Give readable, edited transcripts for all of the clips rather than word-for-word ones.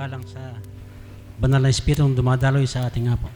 Alang sa banal na Espiritong dumadaloy sa ating apo.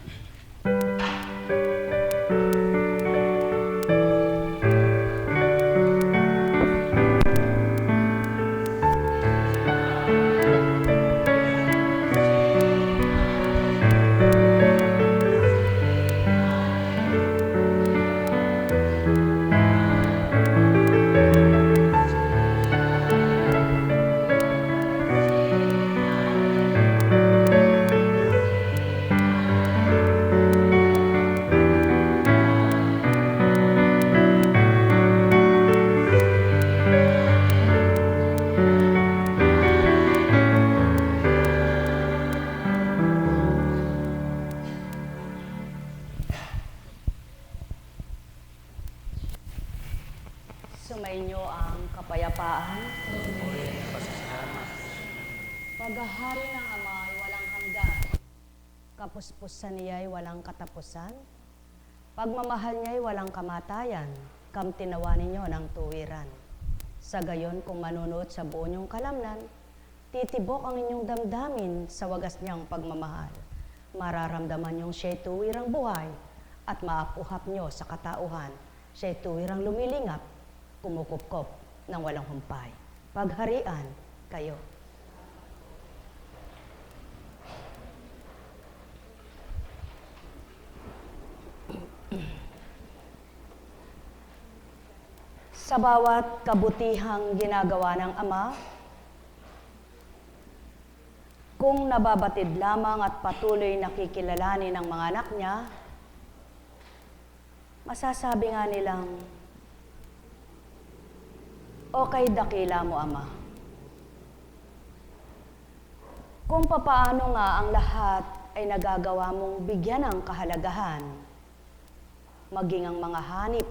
Sumainyo ang kapayapaan. Paghahari ng Ama ay walang hanggan. Kapuspusan niya ay walang katapusan. Pagmamahal niya ay walang kamatayan. Kamtinawa ninyo ng tuwiran. Sa gayon kung manunood sa buo niyong kalamnan, titibok ang inyong damdamin sa wagas niyang pagmamahal. Mararamdaman niyong siya'y tuwirang buhay at maapuhap niyo sa katauhan. Siya'y tuwirang lumilingap, kumukupkop ng walang humpay. Pagharian kayo. Sa bawat kabutihang ginagawa ng Ama, kung nababatid lamang at patuloy nakikilalanin ng mga anak niya, masasabi nga nilang, "Okay, dakila mo, Ama." Kung papaano nga ang lahat ay nagagawa mong bigyan ng kahalagahan, maging ang mga hanip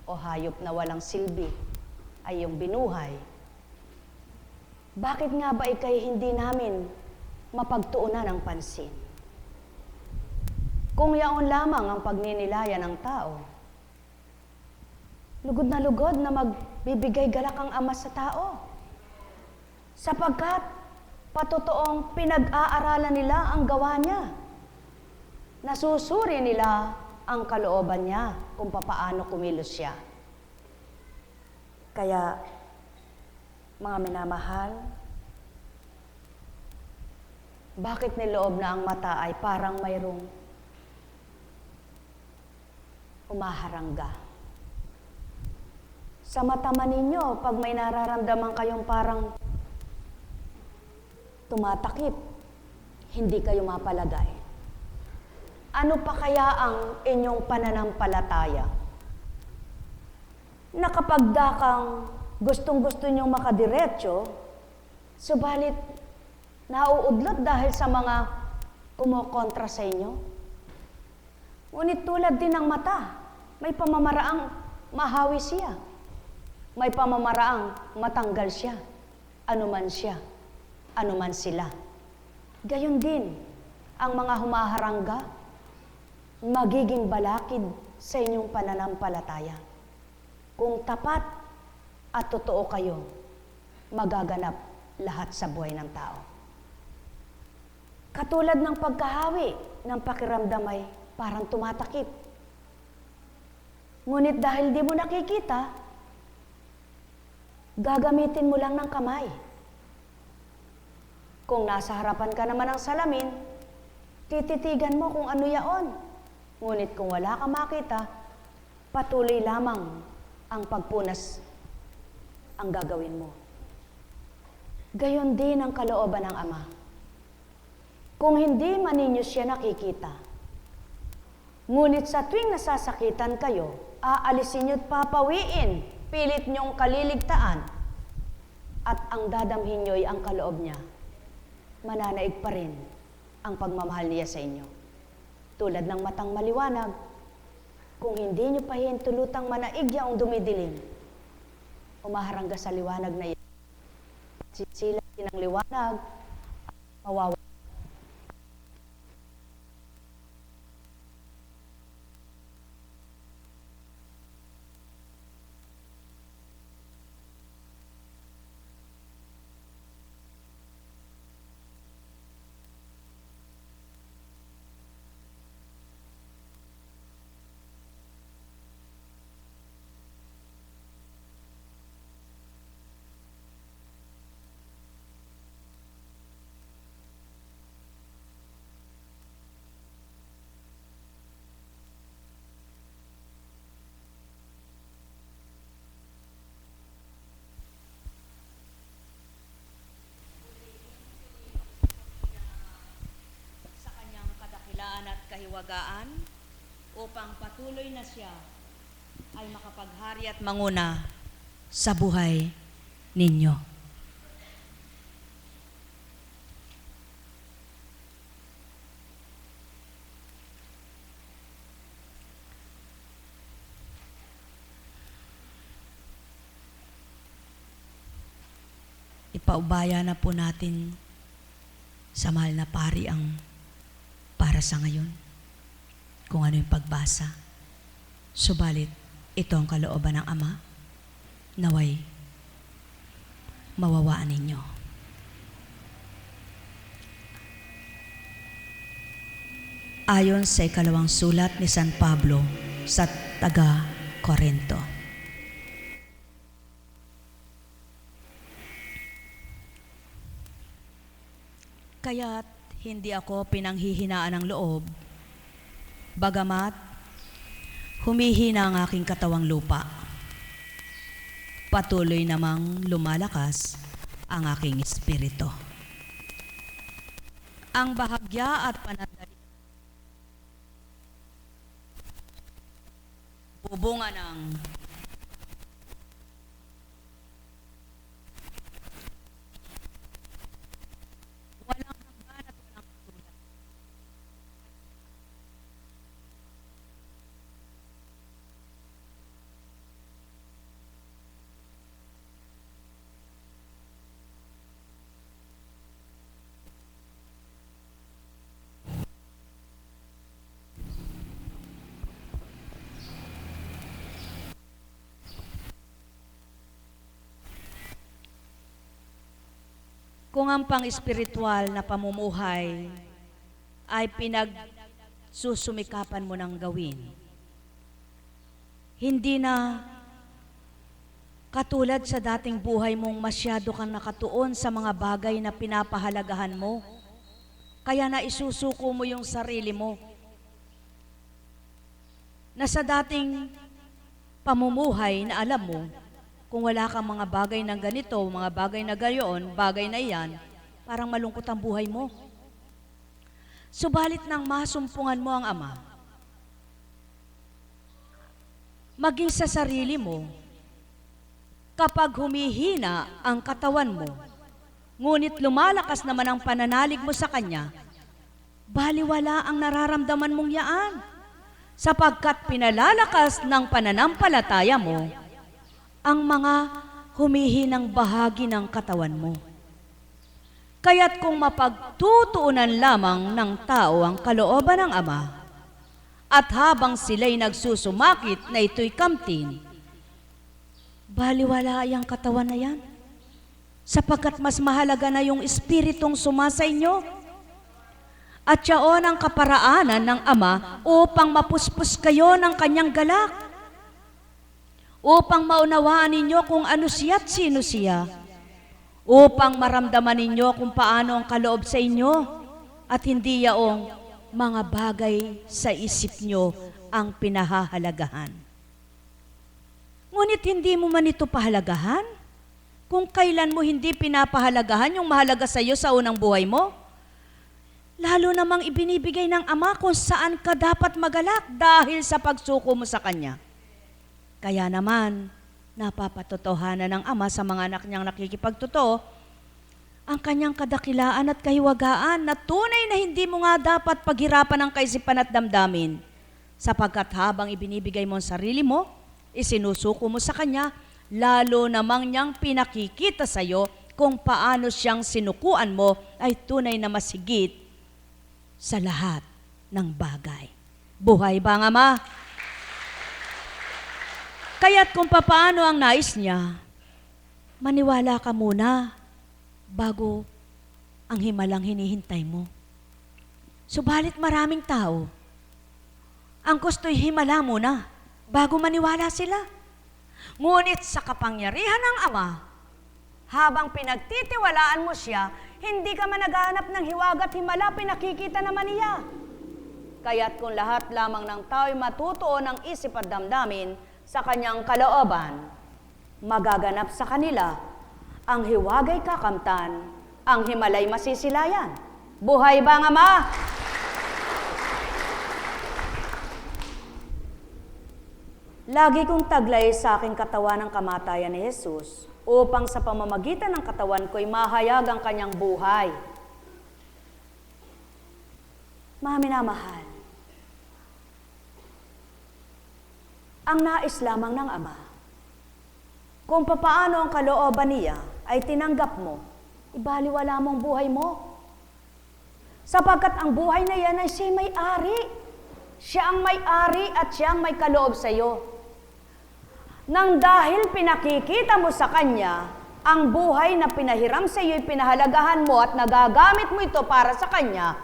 o hayop na walang silbi ay iyong binuhay, bakit nga ba ikay hindi namin mapagtuunan ng pansin? Kung yaon lamang ang pagninilaya ng tao, lugod na magbibigay galak ang Ama sa tao. Sapagkat patotoong pinag-aaralan nila ang gawa niya. Nasusuri nila ang kalooban niya kung papaano kumilos siya. Kaya, mga minamahal, bakit niloob na ang mata ay parang mayroong umaharangga? Sa mata man ninyo, pag may nararamdaman kayong parang tumatakip, hindi kayo mapalagay. Ano pa kaya ang inyong pananampalataya? Na kapag dakang gustong-gusto nyong makadiretso, subalit nauudlot dahil sa mga kumokontra sa inyo? Ngunit tulad din ng mata, may pamamaraang mahawi siya. May pamamaraang matanggal siya. Anuman siya, anuman sila. Gayon din ang mga humaharangga, magiging balakid sa inyong pananampalataya. Kung tapat at totoo kayo, magaganap lahat sa buhay ng tao. Katulad ng pagkahawi ng pakiramdam ay parang tumatakip. Ngunit dahil di mo nakikita, gagamitin mo lang ng kamay. Kung nasa harapan ka naman ng salamin, tititigan mo kung ano yaon. Ngunit kung wala ka makita, patuloy lamang ang pagpunas ang gagawin mo. Gayon din ang kalooban ng Ama. Kung hindi man ninyo siya nakikita, ngunit sa tuwing nasasakitan kayo, aalisin nyo't papawiin, pilit nyong kaliligtaan, at ang dadamhin nyo'y ang kaloob niya. Mananaig pa rin ang pagmamahal niya sa inyo. Tulad ng matang maliwanag, kung hindi nyo pahintulutang manaig yaong dumidilim, umaharangga sa liwanag na iyan. Sisila din ang liwanag, mawawala. kahiwagaan upang patuloy na siya ay makapaghari at manguna sa buhay ninyo. Ipaubaya na po natin sa mahal na pari ang para sa ngayon, kung ano yung pagbasa. Subalit, ito ang kalooban ng Ama, naway mawawaan ninyo. Ayon sa ikalawang sulat ni San Pablo sa taga-Korinto. Kaya't hindi ako pinanghihinaan ng loob, bagamat humihina ang aking katawang lupa. Patuloy namang lumalakas ang aking espiritu. Ang bahagya at panandali bubunga ng walang hanggan at walang katulad. Kung ang pang-espiritual na pamumuhay ay pinagsusumikapan mo ng gawin, hindi na katulad sa dating buhay mong masyado kang nakatuon sa mga bagay na pinapahalagahan mo, kaya na isusuko mo yung sarili mo. Na sa dating pamumuhay na alam mo, kung wala kang mga bagay na ganito, mga bagay na gayon, bagay na iyan, parang malungkot ang buhay mo. Subalit nang masumpungan mo ang Ama, maging sa sarili mo, kapag humihina ang katawan mo, ngunit lumalakas naman ang pananalig mo sa Kanya, baliwala ang nararamdaman mong yaan, sapagkat pinalalakas ng pananampalataya mo ang mga humihinang bahagi ng katawan mo. Kaya't kung mapagtutuunan lamang ng tao ang kalooban ng Ama, at habang sila'y nagsusumakit na ito'y kamtin, baliwala ang katawan na yan, sapagkat mas mahalaga na yung espiritong sumasa inyo. At yaon ang kaparaanan ng Ama upang mapuspos kayo ng Kanyang galak, upang maunawaan ninyo kung ano siya at sino siya, upang maramdaman ninyo kung paano ang kaloob sa inyo at hindi yaong mga bagay sa isip nyo ang pinahahalagahan. Ngunit hindi mo man ito pahalagahan kung kailan mo hindi pinapahalagahan yung mahalaga sa iyo sa unang buhay mo. Lalo namang ibinibigay ng Ama kung saan ka dapat magalak dahil sa pagsuko mo sa Kanya. Kaya naman, napapatotohanan ng Ama sa mga anak niyang nakikipagtotoo ang Kanyang kadakilaan at kahiwagaan na tunay na hindi mo nga dapat paghirapan ang kaisipan at damdamin, sapagkat habang ibinibigay mo ang sarili mo, isinusuko mo sa Kanya, lalo namang niyang pinakikita sa iyo kung paano siyang sinukuan mo ay tunay na masigit sa lahat ng bagay. Buhay ba ang Ama? Kaya't kung papaano ang nais niya, maniwala ka muna bago ang himalang hinihintay mo. Subalit maraming tao, ang gusto'y himala muna bago maniwala sila. Ngunit sa kapangyarihan ng Ama, habang pinagtitiwalaan mo siya, hindi ka man naghahanap ng hiwaga at himala, pinakikita naman niya. Kaya't kung lahat lamang ng tao'y matutuon ng isip at damdamin sa Kanyang kalooban, magaganap sa kanila ang hiwagay kakamtan, ang himalay masisilayan. Buhay ba ang Ama? Lagi kong taglay sa aking katawan ng kamatayan ni Jesus upang sa pamamagitan ng katawan ko'y mahayag ang kanyang buhay. Mga minamahal, ang nais lamang ng Ama, kung papaano ang kalooban niya ay tinanggap mo, ibaliwala mong buhay mo. Sapagkat ang buhay na yan ay siya may-ari. Siya ang may-ari at siya ang may kaloob sa iyo. Nang dahil pinakikita mo sa Kanya, ang buhay na pinahiram sa iyo ay pinahalagahan mo at nagagamit mo ito para sa Kanya,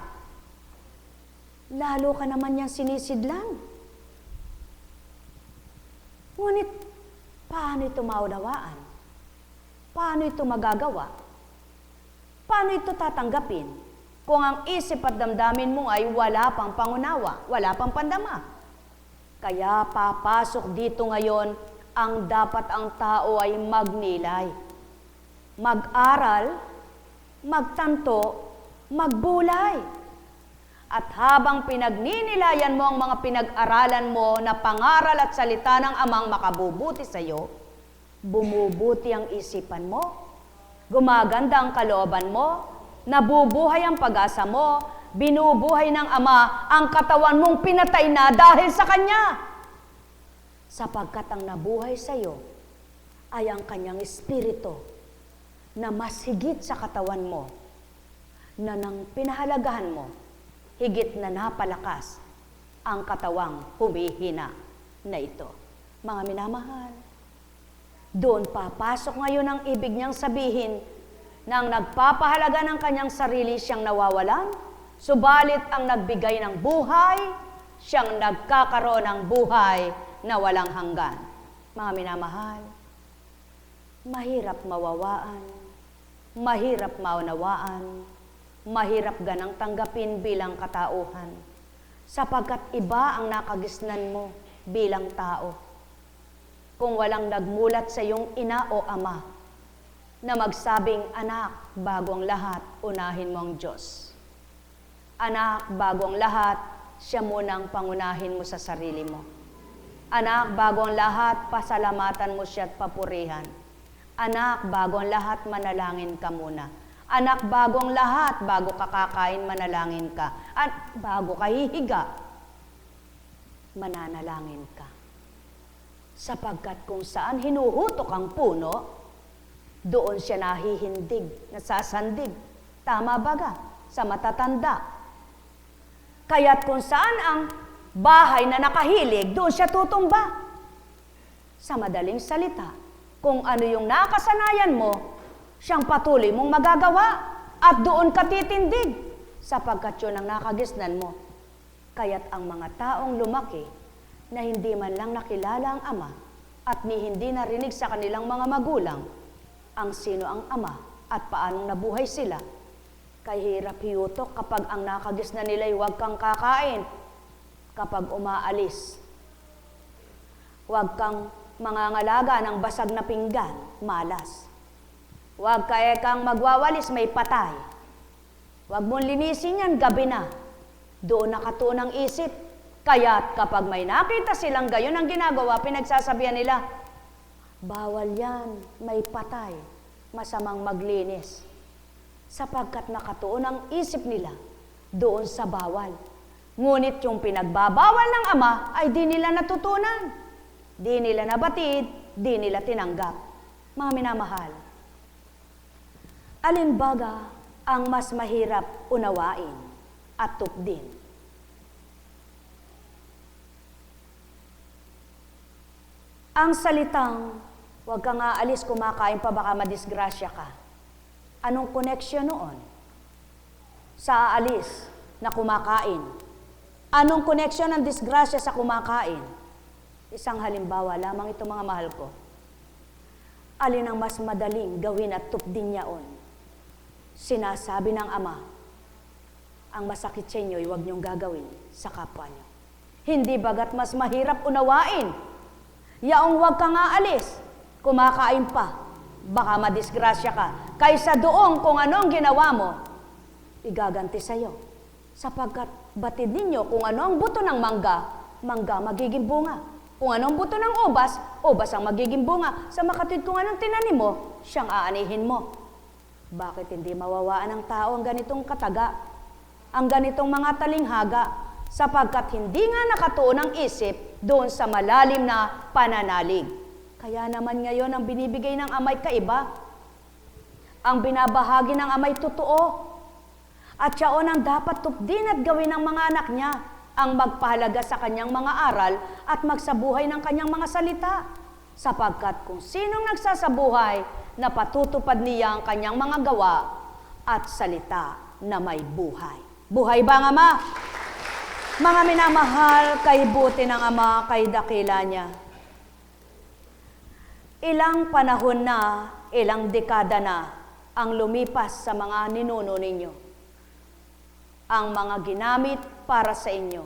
lalo ka naman niyang sinisidlan. Ngunit, paano ito maunawaan? Paano ito magagawa? Paano ito tatanggapin kung ang isip at damdamin mo ay wala pang pangunawa, wala pang pandama? Kaya papasok dito ngayon ang dapat ang tao ay magnilay, mag-aral, magtanto, magbulay. At habang pinagninilayan mo ang mga pinag-aralan mo na pangaral at salita ng Amang makabubuti sa iyo, bumubuti ang isipan mo, gumaganda ang kalooban mo, nabubuhay ang pag-asa mo, binubuhay ng Ama ang katawan mong pinatay na dahil sa Kanya. Sapagkat ang nabuhay sa iyo ay ang Kanyang Espiritu na mas higit sa katawan mo, na nang pinahalagahan mo, higit na napalakas ang katawang humihina na ito. Mga minamahal, doon papasok ngayon ang ibig niyang sabihin nang nagpapahalaga ng kanyang sarili siyang nawawalan, subalit ang nagbigay ng buhay, siyang nagkakaroon ng buhay na walang hanggan. Mga minamahal, mahirap mawawaan, mahirap maunawaan, mahirap ganang tanggapin bilang katauhan, sapagkat iba ang nakagisnan mo bilang tao. Kung walang nagmulat sa iyong ina o ama na magsabing, anak, bago ang lahat, unahin mo ang Diyos. Anak, bago ang lahat, siya munang pangunahin mo sa sarili mo. Anak, bago ang lahat, pasalamatan mo siya at papurihan. Anak, bago ang lahat, manalangin ka muna. Anak, bago ang lahat, bago ka kakain, manalangin ka. At bago ka hihiga, mananalangin ka. Sapagkat kung saan hinuhutok ang puno, doon siya nahihindig, nasasandig. Tama baga? Sa matatanda. Kaya't kung saan ang bahay na nakahilig, doon siya tutumba. Sa madaling salita, kung ano yung nakasanayan mo, siyang patuloy mong magagawa at doon ka titindig sapagkat yun ang nakagisnan mo. Kaya't ang mga taong lumaki na hindi man lang nakilala ang Ama at hindi narinig sa kanilang mga magulang ang sino ang Ama at paanong nabuhay sila, kay hirap hiyutok kapag ang nakagisnan nila'y huwag kang kakain kapag umaalis. Huwag kang mangangalaga ng basag na pinggan, malas. Huwag kang magwawalis, may patay. Huwag mong linisin yan, gabi na. Doon nakatuon ang isip. Kaya't kapag may nakita silang gayon ang ginagawa, pinagsasabihan nila, bawal yan, may patay, masamang maglinis. Sapagkat nakatuon ang isip nila doon sa bawal. Ngunit yung pinagbabawal ng Ama ay di nila natutunan. Di nila nabatid, di nila tinanggap. Mga minamahal, alin baga ang mas mahirap unawain at tupdin? Ang salitang, huwag kang aalis, kumakain pa, baka madisgrasya ka. Anong connection noon sa aalis na kumakain? Anong connection ng disgrasya sa kumakain? Isang halimbawa lamang ito, mga mahal ko. Alin ang mas madaling gawin at tupdin niyaon? Sinasabi ng Ama, ang masakit sa inyo, huwag niyong gagawin sa kapwa niyo. Hindi bagat mas mahirap unawain, yaong huwag kang aalis, kumakain pa, baka madisgrasya ka, kaysa doon kung ano ang ginawa mo, igaganti sa iyo. Sapagkat batid ninyo kung ano ang buto ng mangga, mangga magiging bunga. Kung anong buto ng ubas, ubas ang magiging bunga. Sa makatwid kung anong tinanim mo, siyang aanihin mo. Bakit hindi mawawaan ng tao ang ganitong kataga? Ang ganitong mga talinghaga? Sapagkat hindi nga nakatuon ang isip doon sa malalim na pananalig. Kaya naman ngayon ang binibigay ng Ama'y kaiba. Ang binabahagi ng Ama'y totoo. At siyaon ang dapat tupdin at gawin ng mga anak niya, ang magpahalaga sa kanyang mga aral at magsabuhay ng kanyang mga salita. Sapagkat kung sinong nagsasabuhay, na patutupad niya ang kanyang mga gawa at salita na may buhay. Buhay ba ang Ama? Mga minamahal, kay buti ng Ama, kay dakila niya. Ilang panahon na, ilang dekada na ang lumipas sa mga ninuno ninyo. Ang mga ginamit para sa inyo.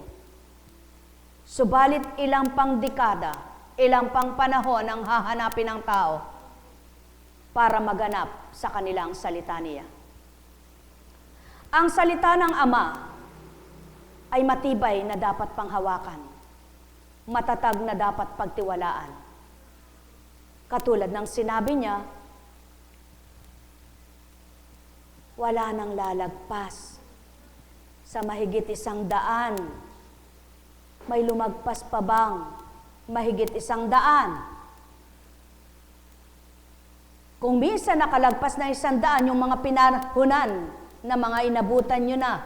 Subalit ilang pang dekada, ilang pang panahon ang hahanapin ng tao para maganap sa kanilang salita niya. Ang salita ng Ama ay matibay na dapat panghawakan, matatag na dapat pagtiwalaan. Katulad ng sinabi niya, wala nang lalagpas sa mahigit 100. May lumagpas pa bang mahigit 100? Kung minsan nakalagpas na 100 yung mga pinahunan na mga inabutan nyo na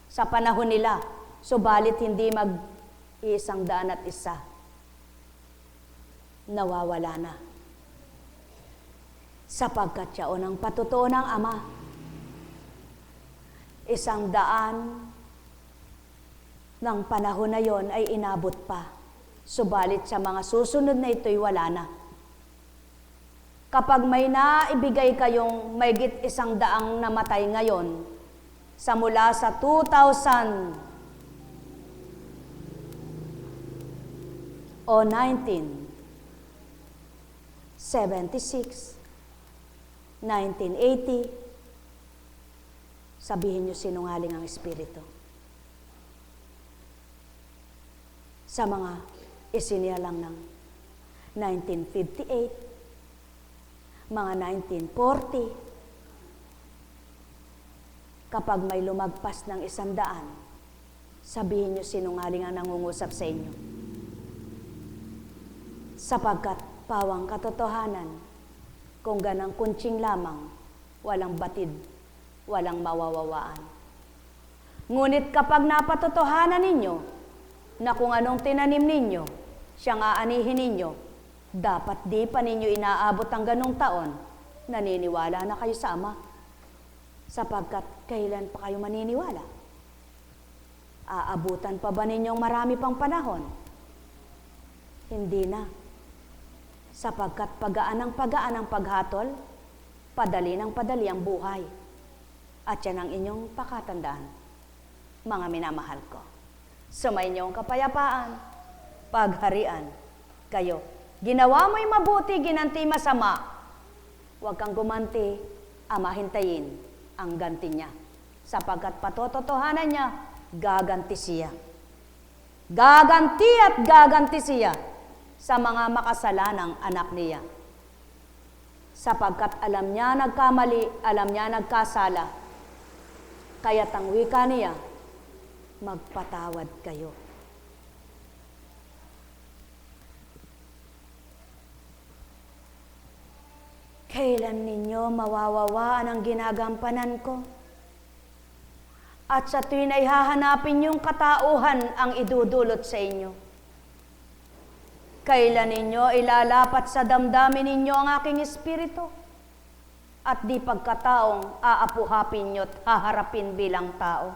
sa panahon nila, subalit hindi mag-101, nawawala na. Sapagkat siyaon ang patutuo ng Ama, 100 ng panahon na yon ay inabot pa. Subalit sa mga susunod na ito'y wala na. Kapag may naibigay kayong mahigit 100 namatay ngayon, sa mula sa 2000 o 1976, 1980, sabihin niyo sinungaling ang Espiritu. Sa mga isinialang ng 1958, mga 1940, kapag may lumagpas ng 100, sabihin niyo sinungaling ang nangungusap sa inyo. Sapagkat pawang katotohanan, kung ganang kuntsing lamang, walang batid, walang mawawawaan. Ngunit kapag napatotohanan ninyo, na kung anong tinanim ninyo, siyang aanihin ninyo, dapat di pa ninyo inaabot ang ganong taon, naniniwala na kayo sa Ama. Sapagkat kailan pa kayo maniniwala? Aabutan pa ba ninyong marami pang panahon? Hindi na. Sapagkat pagaan ang paghatol, padali ng padali ang buhay. At yan ang inyong pakatandaan, mga minamahal ko. Sumayin kapayapaan, pagharian kayo. Ginawa mo'y mabuti, ginanti masama. Huwag kang gumanti, Ama hintayin ang ganti niya. Sapagkat patototohanan niya, gaganti siya. Gaganti at gaganti siya sa mga makasalanang anak niya. Sapagkat alam niya nagkamali, alam niya nagkasala. Kaya't ang wika niya, magpatawad kayo. Kailan ninyo mawawawaan ang ginagampanan ko? At sa tuwin ay hahanapin yung katauhan ang idudulot sa inyo. Kailan ninyo ilalapat sa damdamin ninyo ang aking espiritu? At di pagkataong aapuhapin nyo't haharapin bilang tao.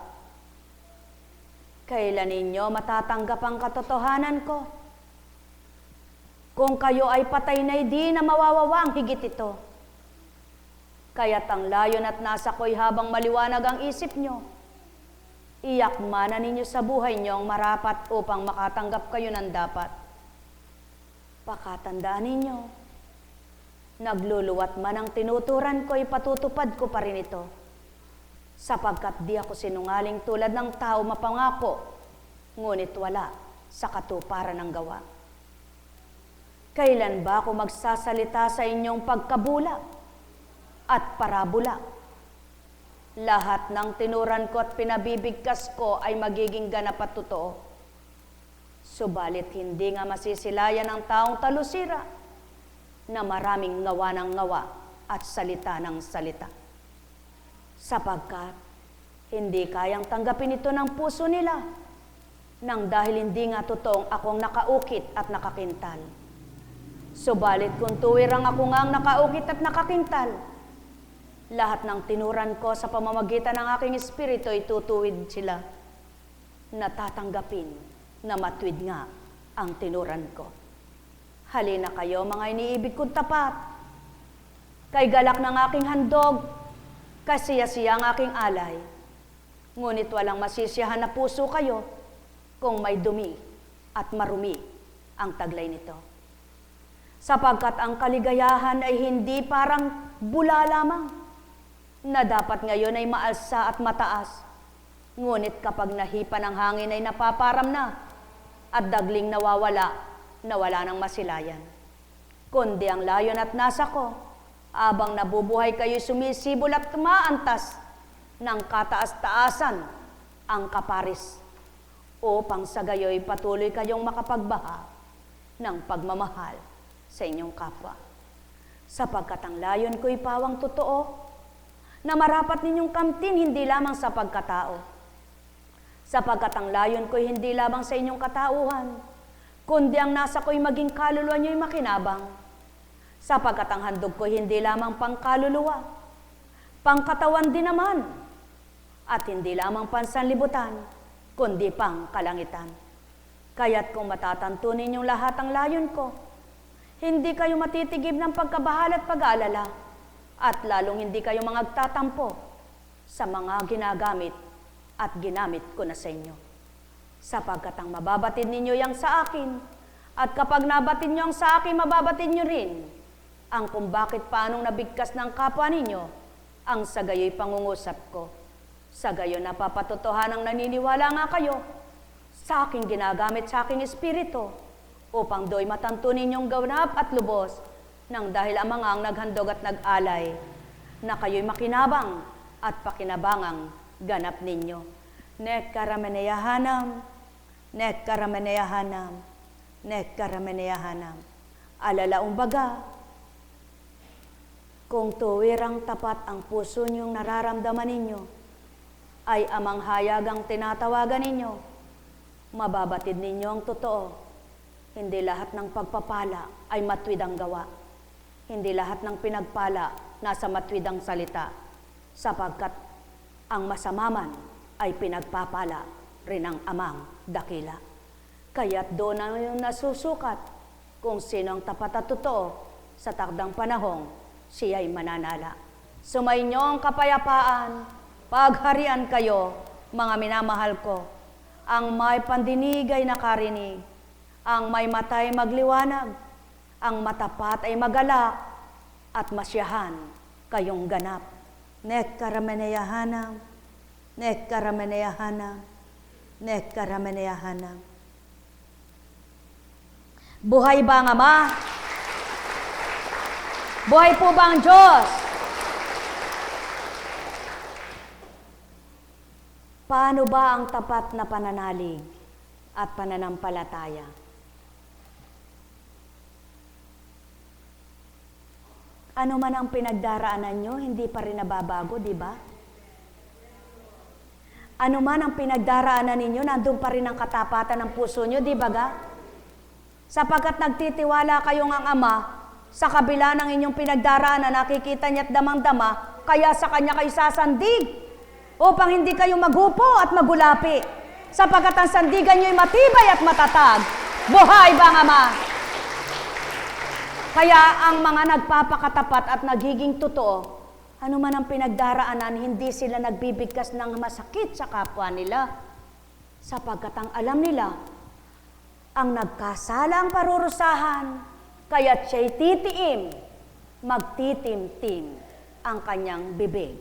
Kailan ninyo matatanggap ang katotohanan ko? Kung kayo ay patay na di na mawawawa ang higit ito. Kaya't ang layon at nasa ko'y habang maliwanag ang isip nyo, iyakma na ninyo sa buhay nyo ang marapat upang makatanggap kayo ng dapat. Pakatandaan ninyo, nagluluwat man ang tinuturan ko, ipatutupad ko pa rin ito. Sapagkat di ako sinungaling tulad ng tao mapangako, ngunit wala sa katuparan ng gawa. Kailan ba ako magsasalita sa inyong pagkabula at parabula? Lahat ng tinuran ko at pinabibigkas ko ay magiging ganap at totoo. Subalit hindi nga masisilayan ng taong talusira na maraming ngawa ng ngawa at salita ng salita. Sapagkat hindi kayang tanggapin ito ng puso nila nang dahil hindi nga totoong akong nakaukit at nakakintal. Subalit kung tuwirang ako nga ang nakaukit at nakakintal, lahat ng tinuran ko sa pamamagitan ng aking espiritu ay tutuwid sila na tatanggapin na matwid nga ang tinuran ko. Halina kayo mga iniibig kong tapat, kay galak ng aking handog, kasiya-siya ang aking alay. Ngunit walang masisiyahan na puso kayo kung may dumi at marumi ang taglay nito. Sapagkat ang kaligayahan ay hindi parang bula lamang, na dapat ngayon ay maalsa at mataas. Ngunit kapag nahipa ng hangin ay napaparam na, at dagling nawawala, nawala ng masilayan. Kundi ang layon at nasa ko, abang nabubuhay kayo sumisibol at kumaantas ng kataas-taasan ang kaparis, upang sa gayoy patuloy kayong makapagbaha ng pagmamahal sa inyong kapwa. Sapagkat ang layon ko'y pawang totoo, na marapat ninyong kamtin hindi lamang sa pagkatao. Sapagkat ang layon ko'y hindi lamang sa inyong katauhan, kundi ang nasa ko'y maging kaluluwa nyo'y makinabang. Sapagkat ang handog ko'y hindi lamang pangkaluluwa, pangkatawan din naman, at hindi lamang pansanlibutan, kundi pang kalangitan. Kaya't kung matatanto ninyong lahat ang layon ko, hindi kayo matitigib ng pagkabahal at pag-aalala, at lalong hindi kayo magtatampo sa mga ginagamit at ginamit ko na sa inyo. Sapagkat ang mababatid ninyo yang sa akin, at kapag nabatid nyo ang sa akin, mababatid nyo rin ang kung bakit paanong nabigkas ng kapwa ninyo ang sa gayo'y pangungusap ko. Sa gayo napapatotohanang naniniwala nga kayo sa aking ginagamit sa aking espiritu, upang do'y matanto ninyong ganap at lubos, nang dahil ang mga ang naghandog at nag-alay, na kayo'y makinabang at pakinabangang ganap ninyo. Nekkarameneyahanam, nekkarameneyahanam, nekkarameneyahanam. Alalaong baga, kung tuwirang tapat ang puso niyong nararamdaman ninyo, ay amang hayagang tinatawagan ninyo, mababatid ninyo ang totoo. Hindi lahat ng pagpapala ay matwid ang gawa. Hindi lahat ng pinagpala nasa matwid ang salita, sapagkat ang masamaman ay pinagpapala rin ng amang dakila. Kaya't doon na yung nasusukat kung sino ang tapat at totoo sa takdang panahong siya'y mananala. Sumainyo ang kapayapaan, pagharian kayo, mga minamahal ko. Ang may pandinig ay nakarinig, ang may mata ay magliwanag, ang matapat ay magalak, at masyahan kayong ganap. Nekkarameneyahanam, nekkarameneyahanam, nekkarameneyahanam. Buhay ba ang Ama? Buhay po ba ang Diyos? Paano ba ang tapat na pananalig at pananampalataya? Ano man ang pinagdaraanan nyo, hindi pa rin nababago, di ba? Ano man ang pinagdaraanan ninyo, nandun pa rin ang katapatan ng puso nyo, di ba ga? Sapagkat nagtitiwala kayong ang Ama, sa kabila ng inyong pinagdaraanan, nakikita niya't damang-dama, kaya sa Kanya kayo sasandig, upang hindi kayo maghupo at magulapi, sapagkat ang sandigan nyo'y matibay at matatag. Buhay ba ang Ama? Kaya ang mga nagpapakatapat at nagiging totoo, ano man ang pinagdaraanan, hindi sila nagbibigkas ng masakit sa kapwa nila, sapagkat ang alam nila, ang nagkasala ang parurusahan, kaya't siya'y titiim, magtitim-tim ang kanyang bibig.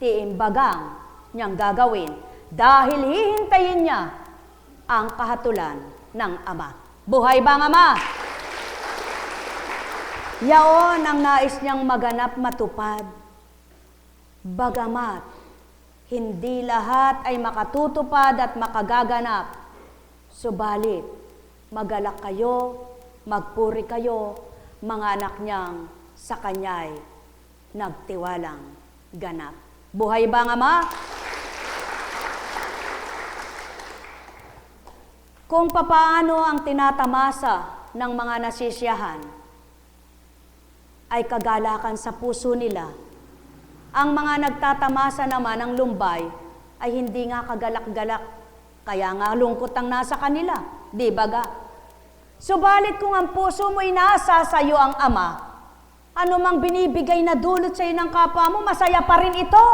Tiimbagang niyang gagawin dahil hihintayin niya ang kahatulan ng Ama. Buhay ba ang Ama? Yaon ang nais niyang maganap matupad. Bagamat hindi lahat ay makatutupad at makagaganap, subalit magalak kayo, magpuri kayo, mga anak niyang sa kanya'y nagtiwalang ganap. Buhay ba ang Ama? Kung papaano ang tinatamasa ng mga nasisiyahan ay kagalakan sa puso nila, ang mga nagtatamasa naman ng lumbay ay hindi nga kagalak-galak, kaya nga lungkot ang nasa kanila, di ba ga? Subalit kung ang puso mo'y nasa sa iyo ang Ama, ano mang binibigay na dulot sa iyo ng kapwa mo, masaya pa rin ito.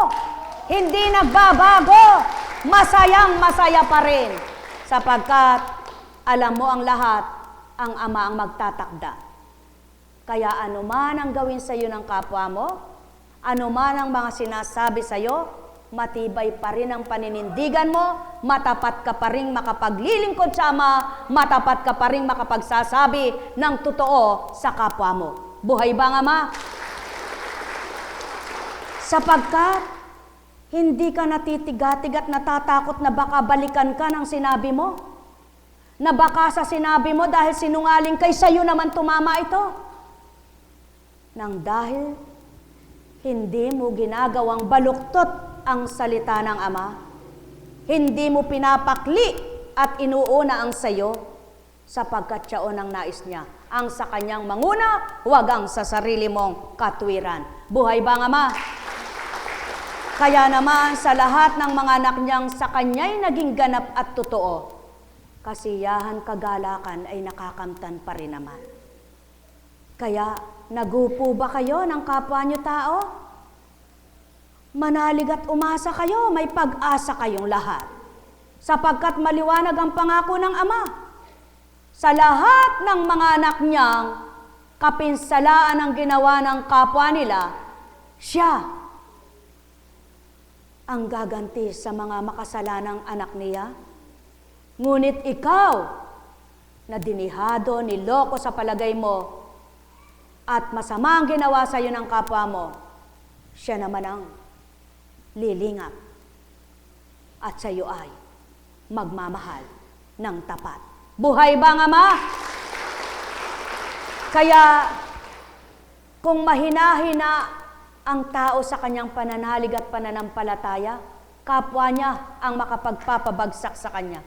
Hindi nagbabago, masayang-masaya pa rin. Sapagkat alam mo ang lahat, ang Ama ang magtatakda. Kaya ano man ang gawin sa iyo ng kapwa mo, ano man ang mga sinasabi sa iyo, matibay pa rin ang paninindigan mo, matapat ka pa rin makapaglilingkod sa Ama, matapat ka pa rin makapagsasabi ng totoo sa kapwa mo. Buhay ba ang Ama? Sapagkat hindi ka natitigatig at natatakot na baka balikan ka ng sinabi mo. Na baka sa sinabi mo dahil sinungaling kay sa'yo naman tumama ito. Nang dahil hindi mo ginagawang baluktot ang salita ng Ama, hindi mo pinapakli at inuuna ang sayo, sapagkat siyaon ang nais niya. Ang sa kanyang manguna, huwag ang sa sarili mong katwiran. Buhay ba ang Ama? Kaya naman sa lahat ng mga anak niyang sa kanya'y naging ganap at totoo, kasiyahan, kagalakan ay nakakamtan pa rin naman. Kaya nagupo ba kayo ng kapwa niyo tao? Manalig at umasa kayo, may pag-asa kayong lahat. Sapagkat maliwanag ang pangako ng Ama. Sa lahat ng mga anak niyang kapinsalaan ang ginawa ng kapwa nila, siya ang gaganti sa mga makasalanang anak niya. Ngunit ikaw, na dinihado, niloko sa palagay mo, at masama ang ginawa sa iyo ng kapwa mo, siya naman ang lilingap at sa iyo ay magmamahal ng tapat. Buhay ba ang Ama? Kaya, kung mahina-hina ang tao sa kanyang pananalig at pananampalataya, kapwa niya ang makapagpapabagsak sa kanya.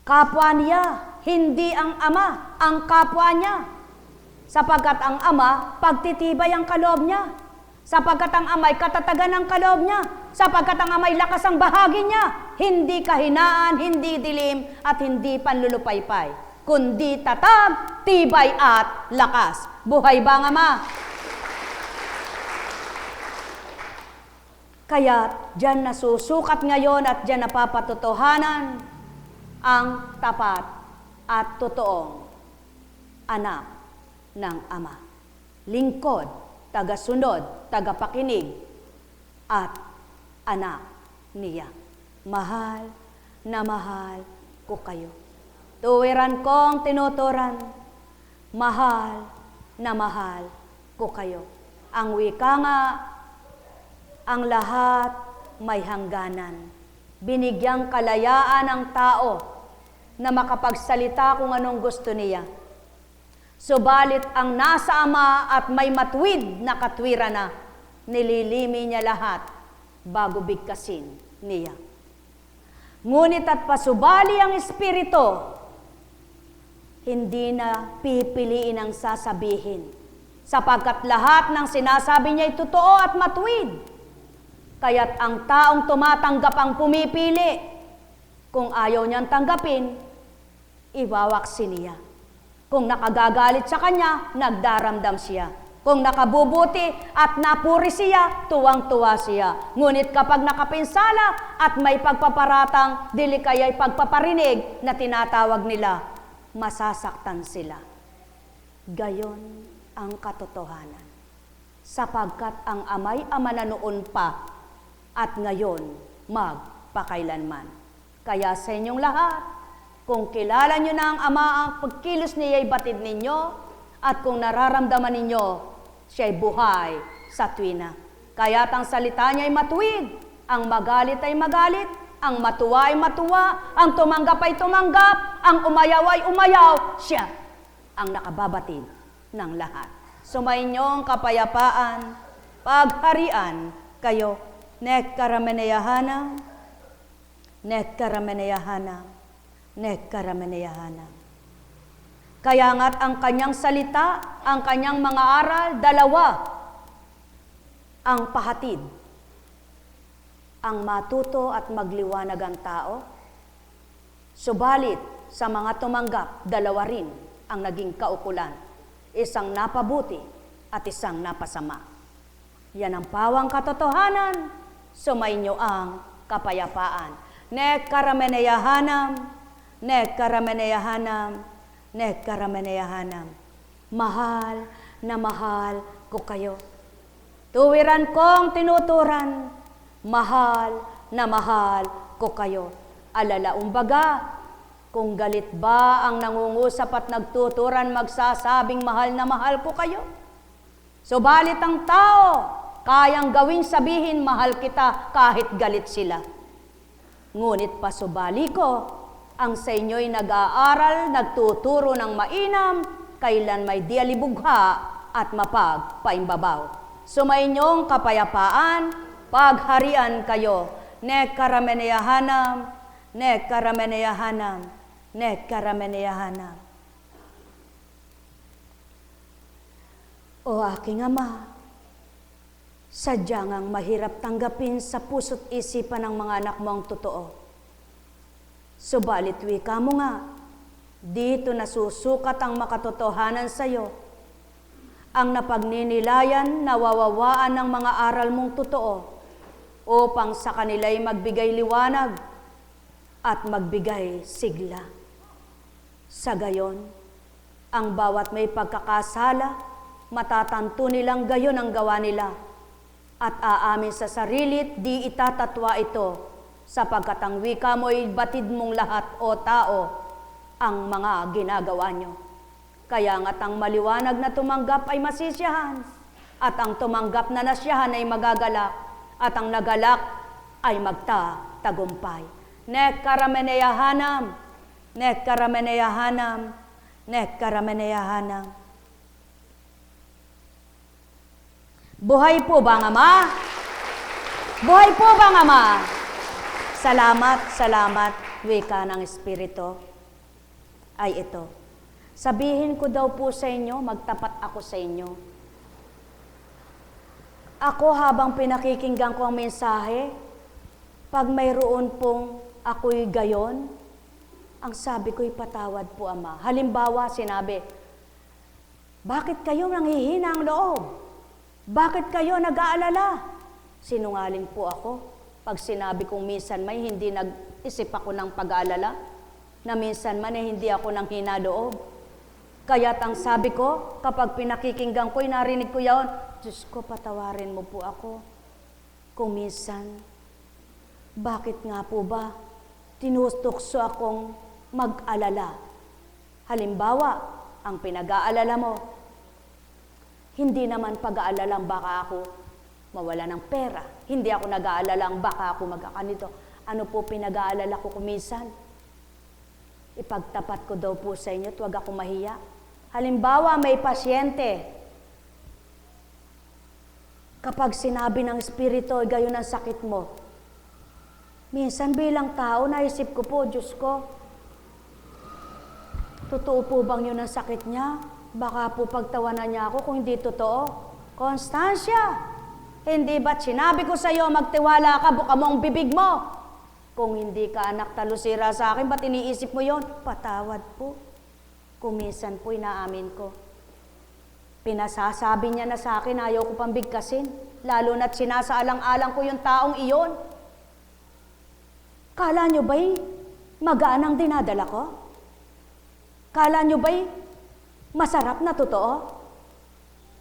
Kapwa niya, hindi ang Ama, ang kapwa niya. Sapagkat ang Ama, pagtitibay ang kaloob niya. Sapagkat ang Ama'y katatagan ang kaloob niya. Sapagkat ang Ama'y lakas ang bahagi niya. Hindi kahinaan, hindi dilim, at hindi panlulupaypay, kundi tatag, tibay at lakas. Buhay ba ang Ama? Kaya diyan nasusukat ngayon at diyan napapatotohanan ang tapat at totoong anak ng Ama. Lingkod, tagasunod, tagapakinig, at anak niya. Mahal na mahal ko kayo. Tuwiran kong tinuturan, mahal na mahal ko kayo. Ang wika nga, ang lahat may hangganan. Binigyang kalayaan ang tao na makapagsalita kung anong gusto niya. Subalit ang nasa Ama at may matuwid na katwiran na, nililimi niya lahat bago bigkasin niya. Ngunit at pasubali ang Espiritu, hindi na pipiliin ang sasabihin, sapagkat lahat ng sinasabi niya ay totoo at matuwid. Kaya't ang taong tumatanggap ang pumipili. Kung ayaw niyang tanggapin, iwawaksin niya. Kung nakagagalit sa kanya, nagdaramdam siya. Kung nakabubuti at napuri siya, tuwang-tuwa siya. Ngunit kapag nakapinsala at may pagpaparatang, dili kaya'y pagpaparinig na tinatawag nila, masasaktan sila. Gayon ang katotohanan. Sapagkat ang Ama'y Ama na noon pa at ngayon magpakailanman. Kaya sa inyong lahat, kung kilala nyo na ang Ama, ang pagkilos niya'y batid ninyo, At kung nararamdaman ninyo, siya'y buhay sa tuwina. Kaya't ang salita niya ay matuwid, ang magalit ay magalit, ang matuwa ay matuwa, ang tumanggap ay tumanggap, ang umayaw ay umayaw, siya ang nakababatid ng lahat. Sumainyong kapayapaan, pagharian kayo. Nekkarameneyahanam, nekkarameneyahanam, nekkarameneyahanam. Kaya nga't ang kanyang salita, ang kanyang mga aral, dalawa ang pahatid. Ang matuto at magliwanag ang tao. Subalit, sa mga tumanggap, dalawa rin ang naging kaukulan. Isang napabuti at isang napasama. Yan ang pawang katotohanan. Sumainyo ang kapayapaan. Nekkarameneyahanam, nekkarameneyahanam, nekkarameneyahanam. Mahal na mahal ko kayo. Tuwiran kong tinuturan, mahal na mahal ko kayo. Alalaong baga, kung galit ba ang nangungusap at nagtuturan magsasabing mahal na mahal ko kayo? Subalit ang tao, kayang gawing sabihin mahal kita kahit galit sila. Ngunit pasubali ko, ang sa inyo'y nag-aaral, nagtuturo ng mainam, kailan may di alibugha at mapagpaimbabaw. Sumainyong kapayapaan, pagharian kayo. Nekkarameneyahanam, nekkarameneyahanam, nekkarameneyahanam. O aking Ama, sadyang ang mahirap tanggapin sa puso't isipan ng mga anak mo ang totoo. Subalit wika mo nga, dito nasusukat ang makatotohanan sa iyo. Ang napagninilayan, nawawawaan ng mga aral mong totoo upang sa kanila'y magbigay liwanag at magbigay sigla. Sa gayon, ang bawat may pagkakasala, matatanto nilang gayon ang gawa nila at aamin sa sarilit di itatatwa ito sapagkat ang wika mo'y batid mong lahat o tao ang mga ginagawa nyo. Kaya nga't ang maliwanag na tumanggap ay masisiyahan at ang tumanggap na nasiyahan ay magagalak at ang nagalak ay magtatagumpay. Nekkarameneyahanam, nekkarameneyahanam, nekkarameneyahanam. Buhay po ba ang Ama? Buhay po ba ang Ama? Salamat, salamat, wika ng Espiritu ay ito. Sabihin ko daw po sa inyo, magtapat ako sa inyo. Ako habang pinakikinggan ko ang mensahe, pag mayroon pong ako'y gayon, ang sabi ko'y patawad po Ama. Halimbawa, sinabi, bakit kayo nanghihina ang loob? Bakit kayo nag-aalala? Sinungaling po ako. Pag sinabi kong minsan may hindi nag-isip ako ng pag-aalala, na minsan man hindi ako nang hinaloob. Kaya't ang sabi ko, kapag pinakikinggan ko'y narinig ko yaon, Diyos ko, patawarin mo po ako. Kung minsan, bakit nga po ba tinustukso akong mag-alala? Halimbawa, ang pinag-aalala mo, hindi naman pag-aalalang baka ako mawala ng pera. Hindi ako nag-aalalang baka ako magkakanito. Ano po pinag-aalala ko kuminsan? Ipagtapat ko daw po sa inyo at huwag ako mahiya. Halimbawa, may pasyente. Kapag sinabi ng Espiritu, gayon ang sakit mo. Minsan bilang tao, naisip ko po, Diyos ko, totoo po bang yun ang sakit niya? Baka po pagtawanan niya ako kung hindi totoo. Constancia, hindi ba't sinabi ko sa iyo, magtiwala ka, buka mo ang bibig mo. Kung hindi ka anak talusira sa akin, ba't iniisip mo yon? Patawad po. Kung minsan po, inaamin ko. Pinasasabi niya na sa akin, ayaw ko pang bigkasin. Lalo na't sinasaalang-alang ko yung taong iyon. Kala nyo ba'y magaan ang dinadala ko? Kala nyo ba'y masarap na totoo?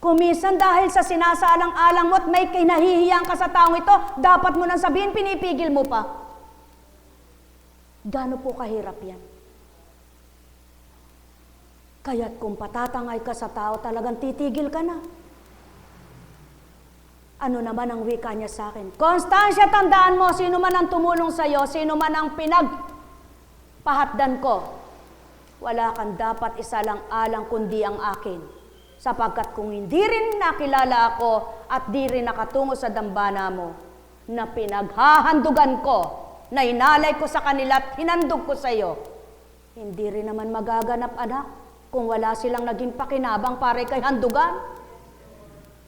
Kung minsan dahil sa sinasaalang-alang mo at may kinahihiyang ka sa taong ito, dapat mo nang sabihin, pinipigil mo pa. Gaano po kahirap yan? Kaya't kung patatangay ka sa tao, talagang titigil ka na. Ano naman ang wika niya sa akin? Constancia, tandaan mo, sino man ang tumulong sa'yo, sino man ang pinagpahatdan ko, wala kang dapat isalang-alang kundi ang akin. Sapagkat kung hindi rin nakilala ako at di rin nakatungo sa dambana mo, na pinaghahandugan ko, na inalay ko sa kanila at hinandog ko sa iyo, hindi rin naman magaganap, anak, kung wala silang naging pakinabang para kay handugan.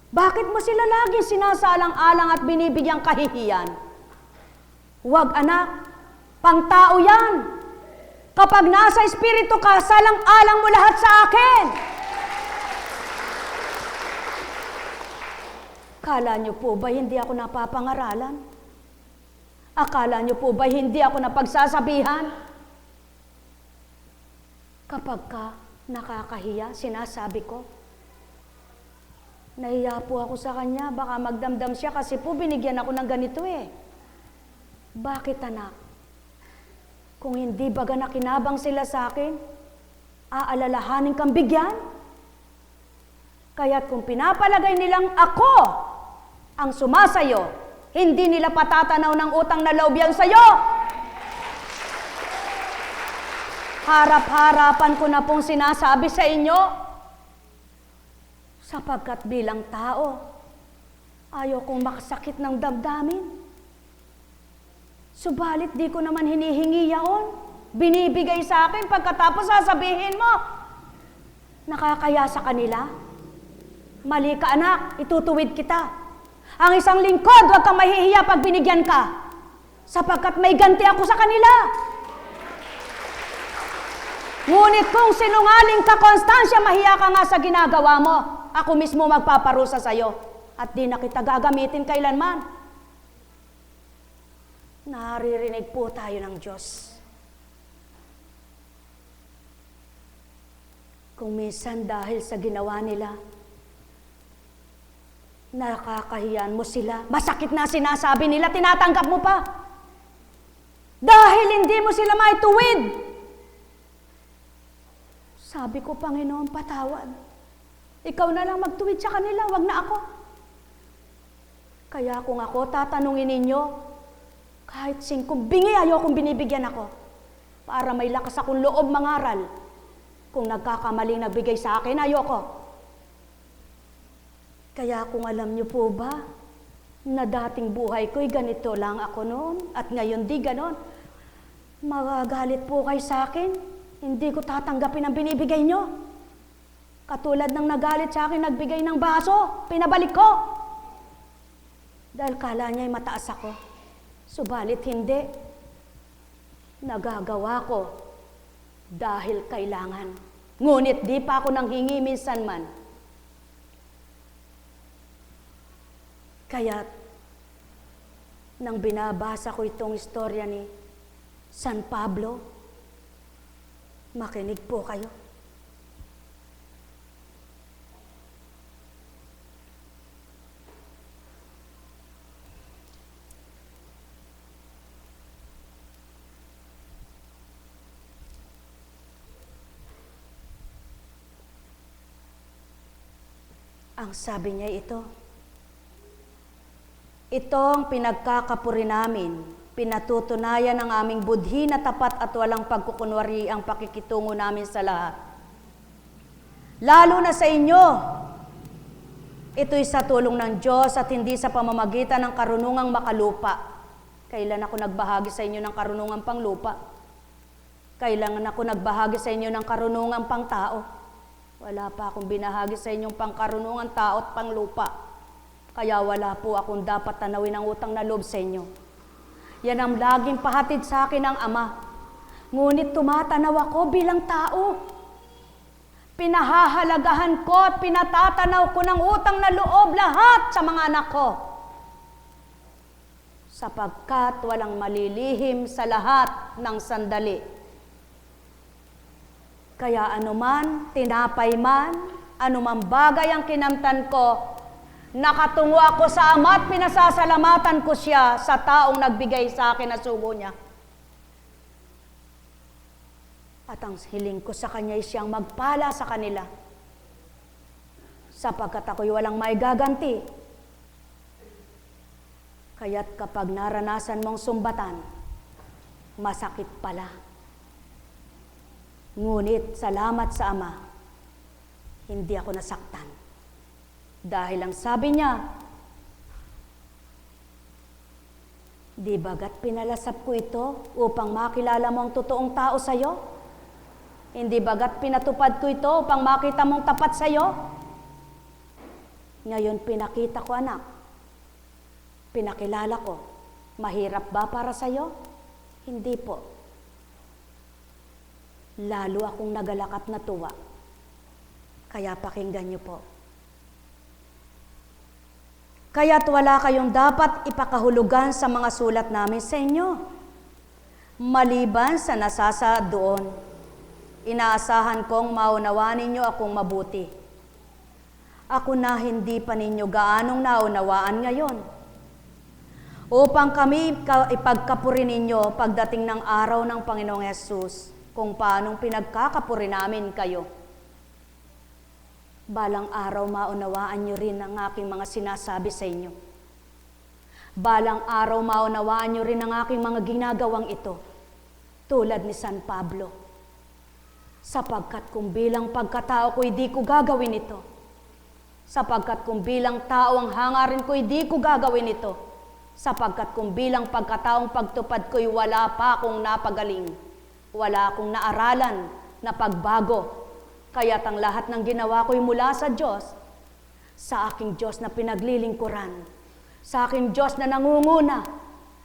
Bakit mo sila lagi sinasalang-alang at binibigyang kahihiyan? Huwag, anak, pangtao yan. Kapag nasa espiritu ka, salang-alang mo lahat sa akin. Akala niyo po ba hindi ako napapangaralan? Akala niyo po ba hindi ako napagsasabihan? Kapag ka nakakahiya, sinasabi ko, nahiya po ako sa kanya, baka magdamdam siya kasi po binigyan ako ng ganito eh. Bakit, anak? Kung hindi baga nakinabang sila sa akin, aalalahanin kang bigyan? Kaya't kung pinapalagay nilang ako ang sumasayo, hindi nila patatanaw ng utang na loob yan sa'yo. Harap-harapan ko na pong sinasabi sa inyo, sapagkat bilang tao, ayaw kong makasakit ng damdamin. Subalit di ko naman hinihingi yaon. Binibigay sa akin pagkatapos sasabihin mo, nakakaya sa kanila. Mali ka, anak, itutuwid kita. Ang isang lingkod, huwag kang mahihiya pag binigyan ka, sapagkat may ganti ako sa kanila. Ngunit kung sinungaling ka, Constancia, mahiya ka nga sa ginagawa mo. Ako mismo magpaparusa sa'yo at di na kita gagamitin kailanman. Naririnig po tayo ng Diyos. Kung minsan dahil sa ginawa nila, nakakahiyan mo sila, masakit na sinasabi nila, tinatanggap mo pa. Dahil hindi mo sila maituwid. Sabi ko, Panginoon, patawad. Ikaw na lang magtuwid sa kanila, wag na ako. Kaya kung ako tatanungin ninyo, kahit 5 bingi, ayokong binibigyan ako. Para may lakas akong loob mangaral. Kung nagkakamaling nagbigay sa akin, ayoko. Kaya kung alam niyo po ba, na dating buhay ko'y ganito lang ako noon, at ngayon di ganon, magagalit po kayo sa akin. Hindi ko tatanggapin ang binibigay nyo. Katulad ng nagalit sa akin, nagbigay ng baso, pinabalik ko. Dahil kala niya'y mataas ako. Subalit hindi. Nagagawa ko dahil kailangan. Ngunit di pa ako nanghingi minsan man. Kaya nang binabasa ko itong istorya ni San Pablo, makinig po kayo. Ang sabi niya ito ang pinagkakapuri namin, pinatutunayan ang aming budhi na tapat at walang pagkukunwari ang pakikitungo namin sa lahat. Lalo na sa inyo, ito'y sa tulong ng Diyos at hindi sa pamamagitan ng karunungang makalupa. Kailan ako nagbahagi sa inyo ng karunungang panglupa? Kailan ako nagbahagi sa inyo ng karunungang pangtao? Wala pa akong binahagi sa inyong pangkarunungan tao at panglupa. Kaya wala po akong dapat tanawin ang utang na loob sa inyo. Yan ang laging pahatid sa akin ng Ama. Ngunit tumatanaw ako bilang tao. Pinahahalagahan ko at pinatatanaw ko ng utang na loob lahat sa mga anak ko. Sapagkat walang malilihim sa lahat ng sandali. Kaya anuman, tinapay man, anuman bagay ang kinamtan ko, nakatungo ako sa Ama at pinasasalamatan ko siya sa taong nagbigay sa akin na sugo niya. At ang hiling ko sa Kanya ay siyang magpala sa kanila, sapagkat ako'y walang maigaganti. Kaya't kapag naranasan mong sumbatan, masakit pala. Ngunit salamat sa Ama, hindi ako nasaktan. Dahil ang sabi niya, di bagat pinalasap ko ito upang makilala mo ang totoong tao sa iyo? Hindi bagat pinatupad ko ito upang makita mong tapat sa iyo? Ngayon pinakita ko, anak. Pinakilala ko. Mahirap ba para sa iyo? Hindi po. Lalo akong nagalak at natuwa. Kaya pakinggan niyo po. Kaya't wala kayong dapat ipakahulugan sa mga sulat namin sa inyo. Maliban sa nasasa doon, inaasahan kong maunawaan ninyo akong mabuti. Ako na hindi pa ninyo gaanong naunawaan ngayon. Upang kami ipagkapuri ninyo pagdating ng araw ng Panginoong Hesus, kung paanong pinagkakapuri namin kayo. Balang araw maunawaan nyo rin ang aking mga sinasabi sa inyo. Balang araw maunawaan nyo rin ang aking mga ginagawang ito, tulad ni San Pablo. Sapagkat kung bilang pagkatao ko, hindi ko gagawin ito. Sapagkat kung bilang tao ang hangarin ko, hindi ko gagawin ito. Sapagkat kung bilang pagkataong pagtupad ko'y wala pa akong napagaling. Wala akong naaralan na pagbago. Kaya't ang lahat ng ginawa ko'y mula sa Diyos, sa aking Diyos na pinaglilingkuran, sa aking Diyos na nangunguna,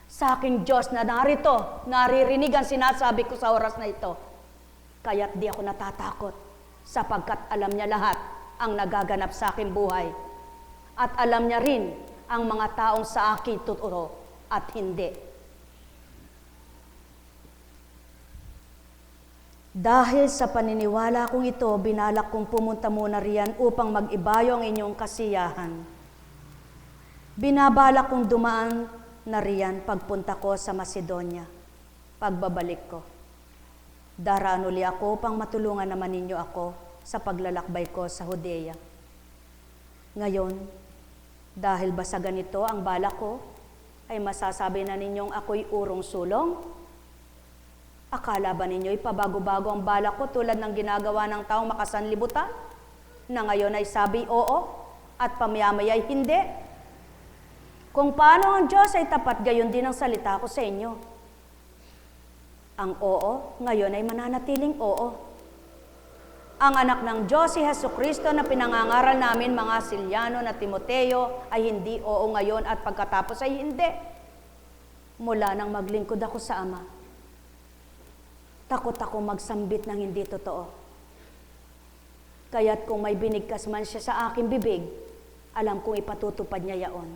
sa aking Diyos na narito, naririnig ang sinasabi ko sa oras na ito. Kaya't di ako natatakot, sapagkat alam niya lahat ang nagaganap sa aking buhay. At alam niya rin ang mga taong sa akin totoo at hindi. Dahil sa paniniwala kong ito, binalak kong pumunta muna riyan upang mag-ibayo ang inyong kasiyahan. Binabalak kong dumaan na riyan pagpunta ko sa Macedonia, pagbabalik ko. Daraan uli ako upang matulungan naman ninyo ako sa paglalakbay ko sa Judea. Ngayon, dahil ba sa ganito ang balak ko, ay masasabi na ninyong ako'y urong sulong? Akala ba ninyo ipabago-bago ang balak ko tulad ng ginagawa ng taong makasanlibutan? Na ngayon ay sabi oo at pamiyamay ay hindi? Kung paano ang Diyos ay tapat, gayon din ang salita ko sa inyo. Ang oo, ngayon ay mananatiling oo. Ang anak ng Diyos, si Jesucristo na pinangangaral namin mga Silyano na Timoteo ay hindi oo ngayon at pagkatapos ay hindi. Mula nang maglingkod ako sa Ama, takot ako magsambit ng hindi totoo. Kaya't kung may binigkas man siya sa aking bibig, alam kong ipatutupad niya yaon.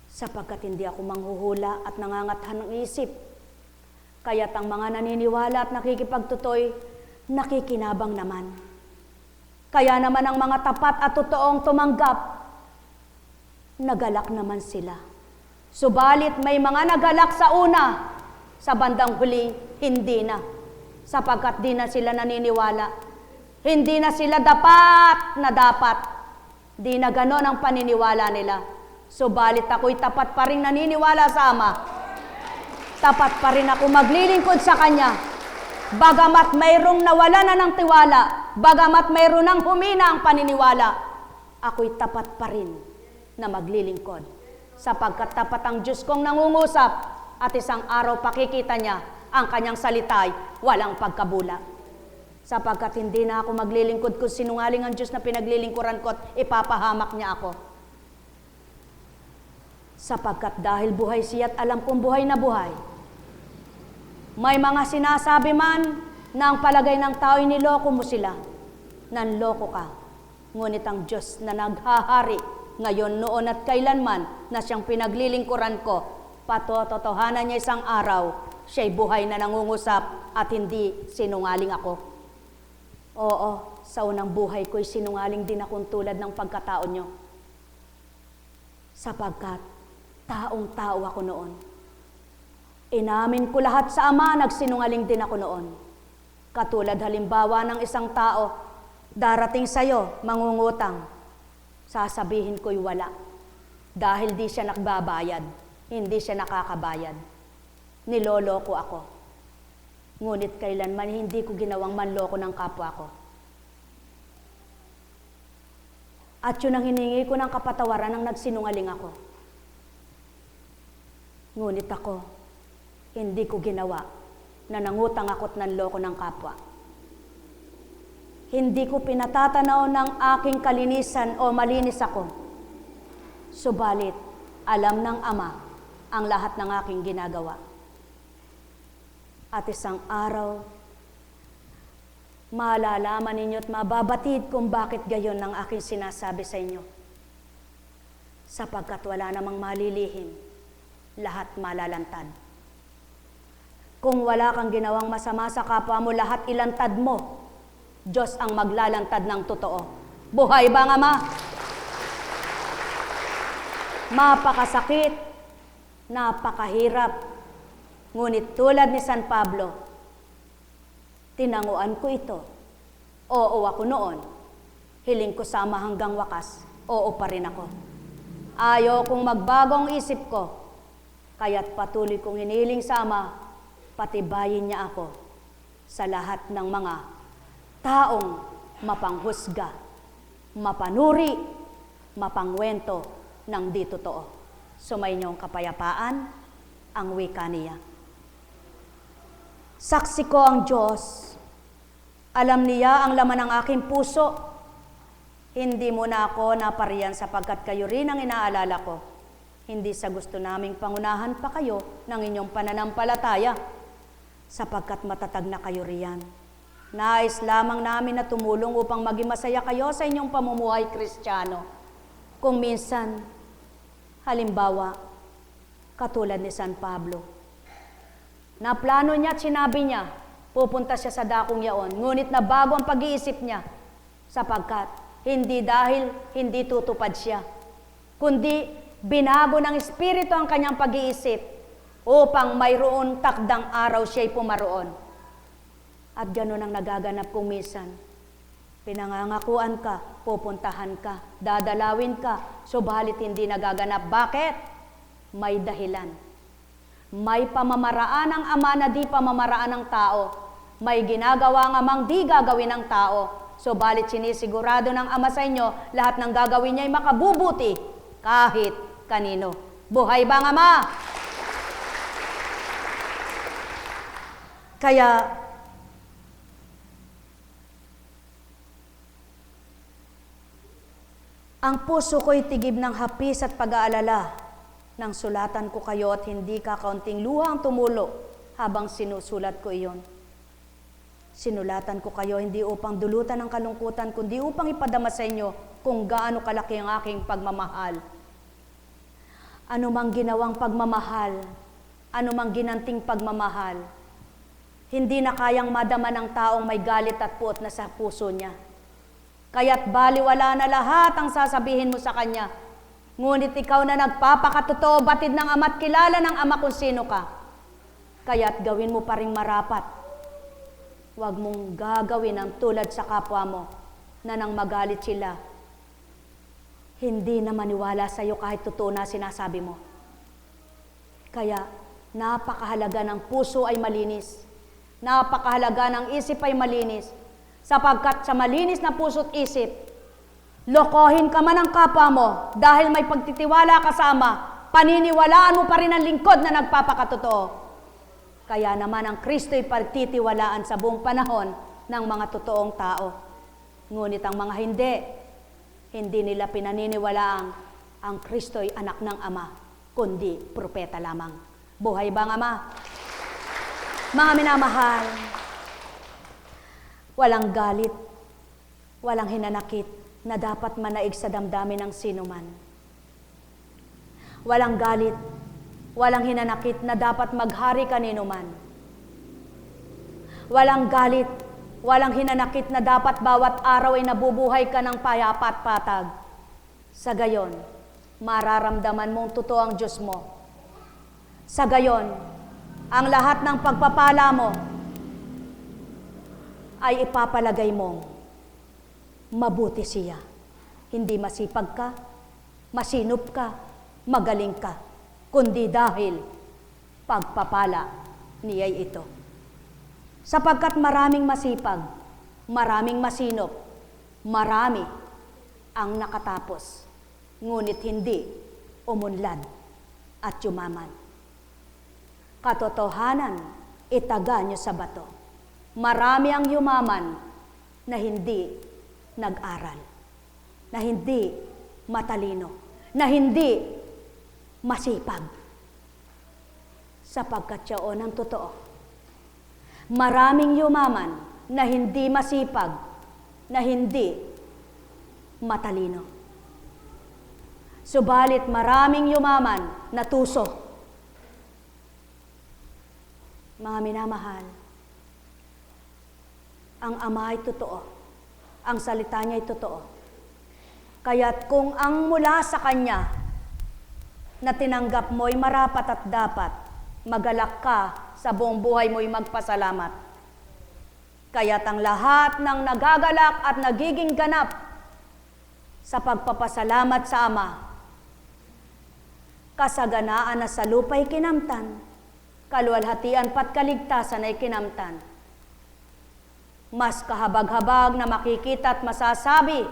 Sapagkat hindi ako manghuhula at nangangathan ng isip. Kaya't ang mga naniniwala at nakikipagtutoy, nakikinabang naman. Kaya naman ang mga tapat at totoong tumanggap, nagalak naman sila. Subalit may mga nagalak sa una, sa bandang huli, hindi na. Sapagkat di na sila naniniwala. Hindi na sila dapat na dapat. Di na ganon ang paniniwala nila. Subalit ako'y tapat pa rin naniniwala sa Ama. Tapat pa rin ako maglilingkod sa Kanya. Bagamat mayroong nawala na ng tiwala, bagamat mayroon ng humina ang paniniwala, ako'y tapat pa rin na maglilingkod. Sapagkat tapat ang Diyos kong nangungusap, at isang araw pakikita niya ang kanyang salita'y walang pagkabula. Sapagkat hindi na ako maglilingkod kung sinungaling ang Diyos na pinaglilingkuran ko at ipapahamak niya ako. Sapagkat dahil buhay siya at alam kong buhay na buhay, may mga sinasabi man na ang palagay ng tao'y niloko mo sila. Nanloko ka. Ngunit ang Diyos na naghahari ngayon, noon at kailanman na siyang pinaglilingkuran ko, patototohanan niya isang araw, siya'y buhay na nangungusap at hindi sinungaling ako. Oo, sa unang buhay ko'y sinungaling din akong tulad ng pagkatao nyo. Sapagkat taong-tao ako noon. Inamin ko lahat sa Ama, nagsinungaling din ako noon. Katulad halimbawa ng isang tao, darating sa'yo, mangungutang. Sasabihin ko'y wala. Dahil di siya nakbabayad, hindi siya nakakabayad. Niloloko ako. Ngunit kailanman hindi ko ginawang manloko ng kapwa ko. At yun ang hiningi ko ng kapatawaran ng nagsinungaling ako. Ngunit ako, hindi ko ginawa na nangutang ako't nanloko ng kapwa. Hindi ko pinatatanaw ng aking kalinisan o malinis ako. Subalit, alam ng Ama ang lahat ng aking ginagawa. At isang araw, malalaman ninyo at mababatid kung bakit gayon ang aking sinasabi sa inyo. Sapagkat wala namang malilihim, lahat malalantad. Kung wala kang ginawang masama sa kapwa mo, lahat ilantad mo. Diyos ang maglalantad ng totoo. Buhay ba nga, Ama? Mapakasakit, napakahirap. Ngunit tulad ni San Pablo, tinanguan ko ito. Oo ako noon. Hiling ko sama hanggang wakas. Oo pa rin ako. Ayaw kong magbagong isip ko. Kaya't patuloy kong hiniling sa Ama, patibayin niya ako sa lahat ng mga taong mapanghusga, mapanuri, mapangwento ng di totoo. Sumainyo ang kapayapaan, ang wika niya. Saksi ko ang Diyos. Alam niya ang laman ng aking puso. Hindi mo na ako napariyan sapagkat kayo rin ang inaalala ko. Hindi sa gusto naming pangunahan pa kayo ng inyong pananampalataya, sapagkat matatag na kayo riyan. Nais lamang namin na tumulong upang maging masaya kayo sa inyong pamumuhay Kristiyano. Kung minsan, halimbawa, katulad ni San Pablo, na plano niya at sinabi niya, pupunta siya sa dakong yaon, ngunit nabago ang pag-iisip niya, sapagkat hindi dahil hindi tutupad siya, kundi binago ng Espiritu ang kanyang pag-iisip, upang mayroon takdang araw siya'y pumaroon. At gano'n ang nagaganap kung minsan. Pinangangakuan ka, pupuntahan ka, dadalawin ka, subalit hindi nagaganap. Bakit? May dahilan. May pamamaraan ng Ama na di pamamaraan ng tao. May ginagawa ang Amang di gagawin ng tao. Subalit sinisigurado ng Ama sa inyo, lahat ng gagawin niya ay makabubuti kahit kanino. Buhay ba ang Ama? Kaya, ang puso ko'y tigib ng hapis at pag-aalala nang sulatan ko kayo at hindi kakaunting luha ang tumulo habang sinusulat ko iyon. Sinulatan ko kayo hindi upang dulutan ang kalungkutan, kundi upang ipadama sa inyo kung gaano kalaki ang aking pagmamahal. Ano mang ginawang pagmamahal, ano mang ginanting pagmamahal, hindi na kayang madama ng taong may galit at puot na sa puso niya. Kaya't baliwala na lahat ang sasabihin mo sa kanya. Ngunit ikaw na nagpapakatotoo, batid ng Ama at kilala ng Ama kung sino ka. Kaya't gawin mo pa ring marapat. Huwag mong gagawin ang tulad sa kapwa mo na nang magalit sila, hindi na maniwala sa iyo kahit totoo na sinasabi mo. Kaya napakahalaga ng puso ay malinis. Napakahalaga ng isip ay malinis, sapagkat sa malinis na puso't isip, lokohin ka man ang kapwa mo dahil may pagtitiwala ka sa Ama, paniniwalaan mo pa rin ang lingkod na nagpapakatotoo. Kaya naman ang Kristo'y pagtitiwalaan sa buong panahon ng mga totoong tao. Ngunit ang mga hindi nila pinaniniwalaang ang Kristo'y anak ng Ama, kundi propeta lamang. Buhay ba ang Ama? Mga minamahal, walang galit, walang hinanakit na dapat manaig sa damdamin ng sinuman. Walang galit, walang hinanakit na dapat maghari kanino man. Walang galit, walang hinanakit na dapat bawat araw ay nabubuhay ka ng payapa at patag. Sa gayon, mararamdaman mong totoo ang Diyos mo. Sa gayon, ang lahat ng pagpapala mo ay ipapalagay mong mabuti siya. Hindi masipag ka, masinop ka, magaling ka, kundi dahil pagpapala niya'y ito. Sapagkat maraming masipag, maraming masinop, marami ang nakatapos, ngunit hindi umunlad at yumaman. Katotohanan, itaga nyo sa bato. Marami ang yumaman na hindi nag-aral, na hindi matalino, na hindi masipag. Sapagkat yaon ang totoo. Maraming yumaman na hindi masipag, na hindi matalino. Subalit maraming yumaman na tuso. Mga minamahal, ang Ama ay totoo. Ang salita niya ay totoo. Kaya't kung ang mula sa Kanya na tinanggap mo'y marapat at dapat, magalak ka sa buong buhay mo'y magpasalamat. Kaya't ang lahat ng nagagalak at nagiging ganap sa pagpapasalamat sa Ama, kasaganaan na sa lupa'y kinamtan, kaluwalhatian pat kaligtasan ay kinamtan. Mas kahabag-habag na makikita at masasabi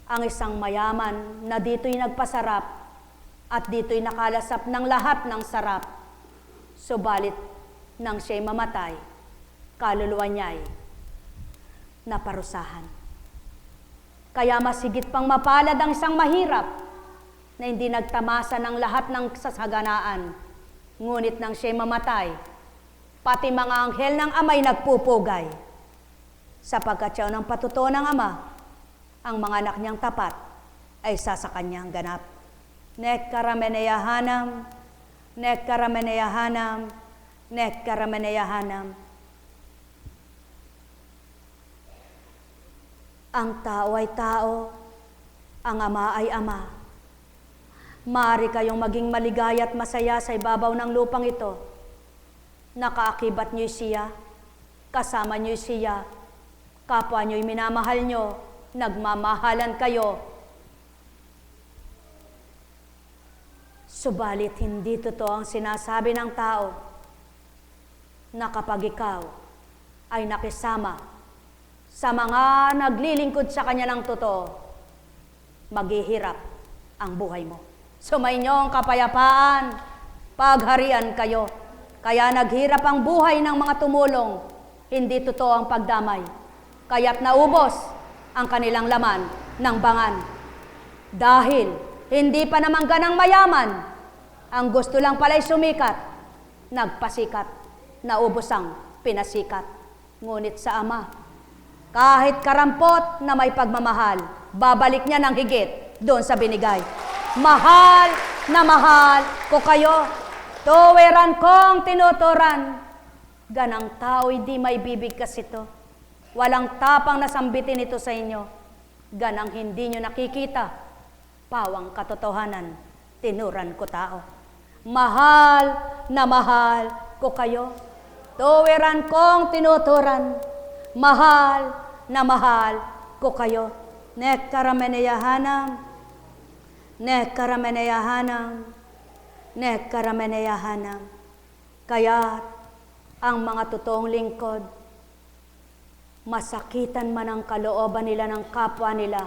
ang isang mayaman na dito'y nagpasarap at dito'y nakalasap ng lahat ng sarap. Subalit nang siya'y mamatay, kaluluwa niya'y naparusahan. Kaya masigit pang mapalad ang isang mahirap na hindi nagtamasa ng lahat ng kasaganaan. Ngunit nang siya'y mamatay, pati mga anghel ng Ama'y nagpupugay. Sapagkat siya ng patutuo ng Ama, ang mga anak niyang tapat ay sa kanyang ganap. Nekkarameneyahanam, nekkarameneyahanam, nekkarameneyahanam. Ang tao ay tao, ang Ama ay Ama. Maaari kayong maging maligaya at masaya sa ibabaw ng lupang ito. Nakaakibat niyo'y siya, kasama niyo'y siya, kapwa niyo'y minamahal niyo, nagmamahalan kayo. Subalit hindi totoo ang sinasabi ng tao na kapag ikaw ay nakisama sa mga naglilingkod sa kanya ng totoo, maghihirap ang buhay mo. Sumainyo ang kapayapaan, pagharian kayo. Kaya naghirap ang buhay ng mga tumulong, hindi totoo ang pagdamay. Kaya't naubos ang kanilang laman ng bangan. Dahil hindi pa naman ganang mayaman, ang gusto lang pala'y sumikat, nagpasikat, naubos ang pinasikat. Ngunit sa Ama, kahit karampot na may pagmamahal, babalik niya ng higit doon sa binigay. Mahal na mahal ko kayo, tuwiran kong tinuturan. Ganang tao'y di may bibigkas ito. Walang tapang nasambitin ito sa inyo. Ganang hindi nyo nakikita, pawang katotohanan, tinuran ko tao. Mahal na mahal ko kayo, tuwiran kong tinuturan. Mahal na mahal ko kayo. Nekkarameneyahanam, nekkarameneyahanam, nekkarameneyahanam. Kaya ang mga totoong lingkod, masakitan man ang kalooban nila ng kapwa nila,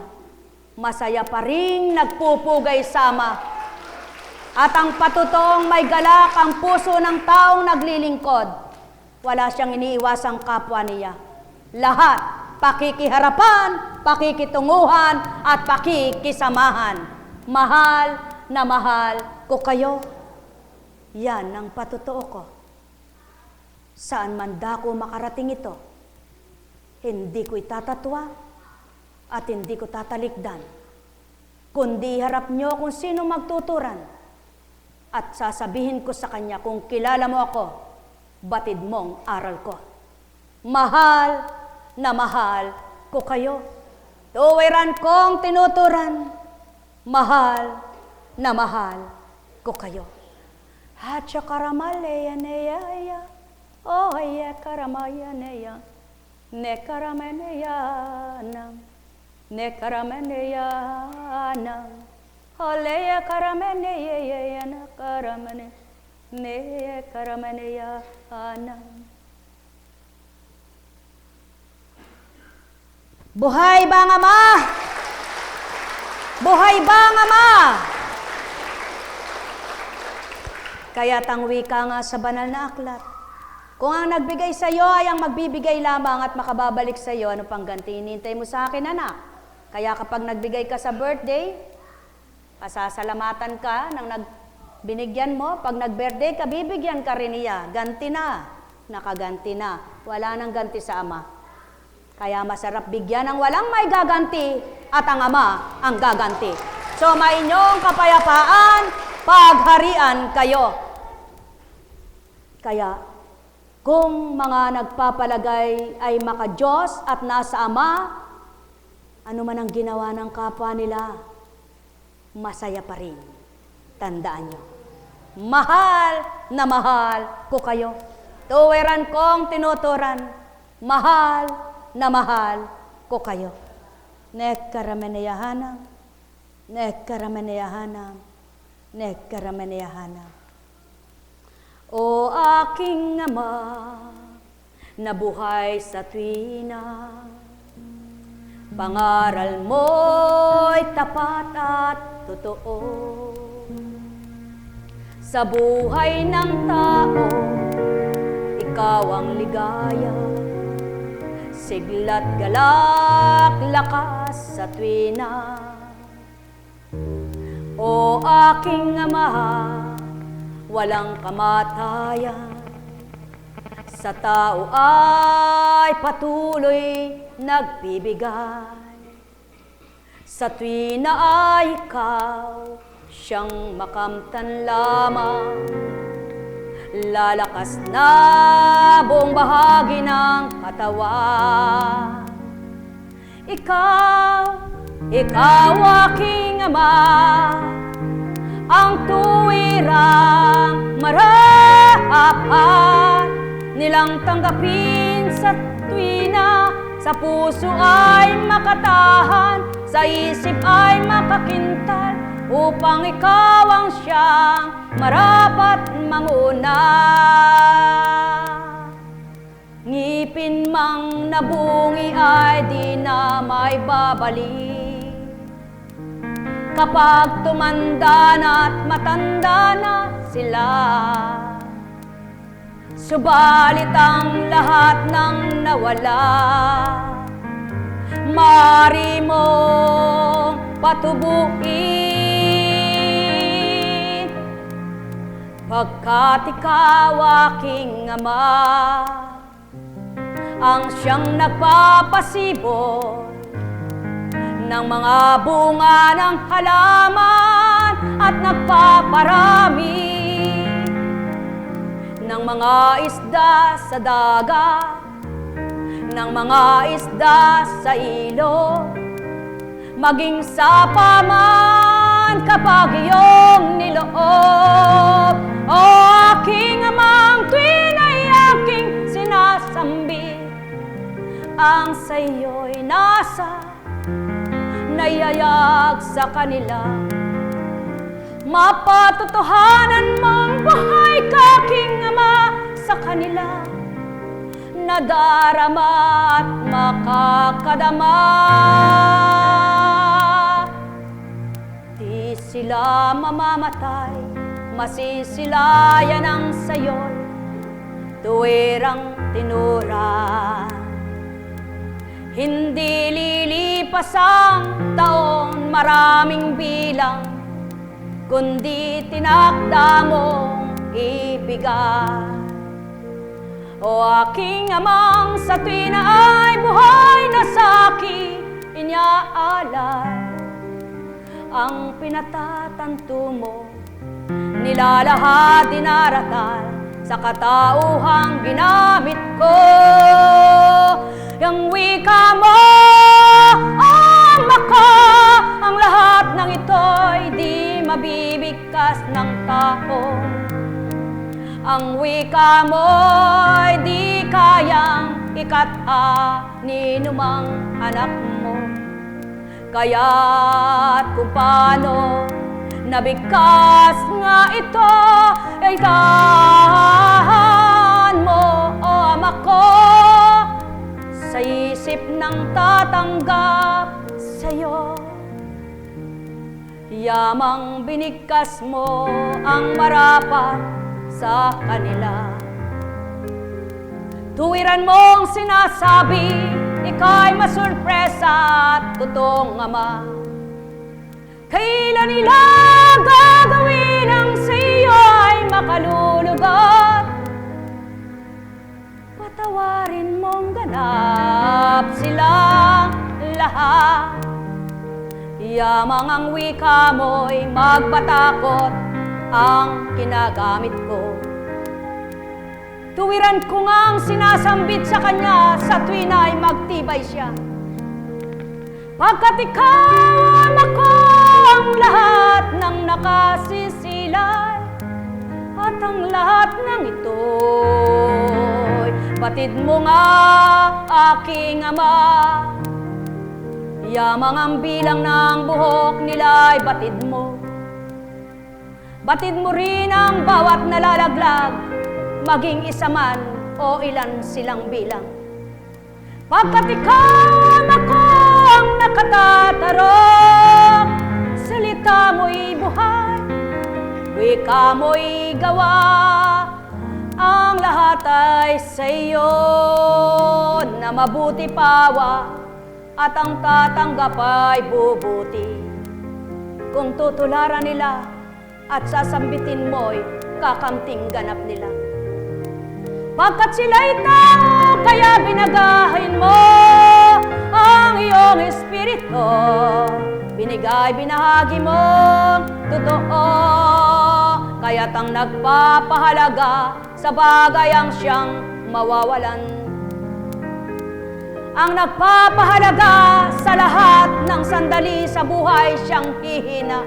masaya pa rin nagpupugay sama. At ang patutoong may galak ang puso ng taong naglilingkod, wala siyang iniiwasang kapwa niya. Lahat, pakikiharapan, pakikitunguhan, at pakikisamahan. Mahal na mahal ko kayo. Yan ang patutuo ko. Saan man dako makarating ito, hindi ko itatatwa at hindi ko tatalikdan, kundi harap niyo kung sino magtuturan at sasabihin ko sa kanya kung kilala mo ako, batid mong aral ko. Mahal na mahal ko kayo, tuwiran kong tinuturan, mahal na mahal ko kayo. Hacha karamaleya neya, oh ya karamaya neya, Nekarameneyanam, nekarameneyanam, Haleya karameneyeyeyana karamane, nekarameneyanam. Buhay ba ang Ama? Buhay ba ang Ama? Kaya tangwi ka nga sa banal na aklat. Kung ang nagbigay sa iyo ay ang magbibigay lamang at makababalik sa iyo, ano pang ganti hinihintay mo sa akin, anak? Kaya kapag nagbigay ka sa birthday, pasasalamatan ka ng binigyan mo. Pag nag-birthday ka, bibigyan ka rin niya. Ganti na. Nakaganti na. Wala nang ganti sa Ama. Kaya masarap bigyan ng walang may gaganti at ang Ama ang gaganti. So may inyong kapayapaan, pagharian kayo. Kaya kung mga nagpapalagay ay maka-Diyos at nasa Ama, ano man ang ginawa ng kapwa nila, masaya pa rin. Tandaan nyo, mahal na mahal ko kayo. Tuwiran kong tinuturan, mahal na mahal ko kayo. Nekarameneyahanam, nekarameneyahanam, nekarameneyahanam. O aking Ama, na buhay sa tuwina, pangaral mo'y tapat at totoo. Sa buhay ng tao, ikaw ang ligaya, sigla't galak, lakas sa tuwina. O aking Ama, walang kamatayan, sa tao ay patuloy nagbibigay. Sa tuwina ay ikaw siyang makamtan lamang, lalakas na buong bahagi ng katawan. Ikaw aking Ama, ang tuwirang marapat nilang tanggapin sa tuwina. Sa puso ay makatahan, sa isip ay makakintal, upang ikaw ang siyang marapat manguna. Ngipin mang nabungi ay di na may babalik, kapag tumanda na at matanda na sila. Subalit ang lahat ng nawala, maaari mong patubuin, pagkat ikaw aking Ama, ang siyang nagpapasibol ng mga bunga ng halaman at nagpaparami ng mga isda sa dagat, ng mga isda sa ilog, maging sa paman kapag iyong niloob. O aking Amang, tuwin ay aking sinasambit, ang sa iyo'y nasa nayayag sa kanila. Mapatotohanan mong buhay kaking Ama sa kanila, nadarama at makakadama. Di sila mamamatay, masisilayan ang sayo'y tuwirang tinuran. Hindi lilipas ang taon, maraming bilang, kundi tinakda mong ibigay. O aking Amang, sa tuwina ay buhay na sa'kin inyaalay, ang pinatatanto mo, nilalahad dinaratal sa katauhang ginamit ko. Yang wika mo, Ama ko, ang lahat ng ito'y di mabibigkas ng tao. Ang wika mo'y di kayang ninumang anak mo. Kaya't kung paano nabigkas nga ito, ay dahan mo, o Ama ko, sa isip ng tatanggap sa'yo. Yamang binigkas mo ang marapat sa kanila. Tuwiran mong sinasabi, ika'y masurpresa at totoong Ama. Kailan nila gagawin ang sa'yo ay makalulugat? Patawarin mong ganap silang lahat. Yamang ang wika mo'y magpatakot ang ginagamit ko. Tuwiran ko ngang sinasambit sa kanya sa tuwin ay magtibay siya. Pagkat ikaw, Ama ko, ang lahat ng nakasisilay, at ang lahat ng ito'y batid mo nga, aking Ama. Yamang ang bilang ng buhok nila'y batid mo. Batid mo rin ang bawat nalalaglag, maging isa man o ilan silang bilang. Pagkat ikaw, Ama ko, ang nakatatarong, salita mo'y buhay, wika mo'y gawa, ang lahat ay sa iyo na mabuti pawa, at ang tatanggap ay bubuti. Kung tutularan nila at sasambitin mo'y kakamting ganap nila. Pagkat sila'y tao, kaya binagahin mo ang iyong espiritu. Binahagi mo, totoo. Kaya't ang nagpapahalaga sa bagay ang siyang mawawalan. Ang nagpapahalaga sa lahat ng sandali sa buhay siyang hihina.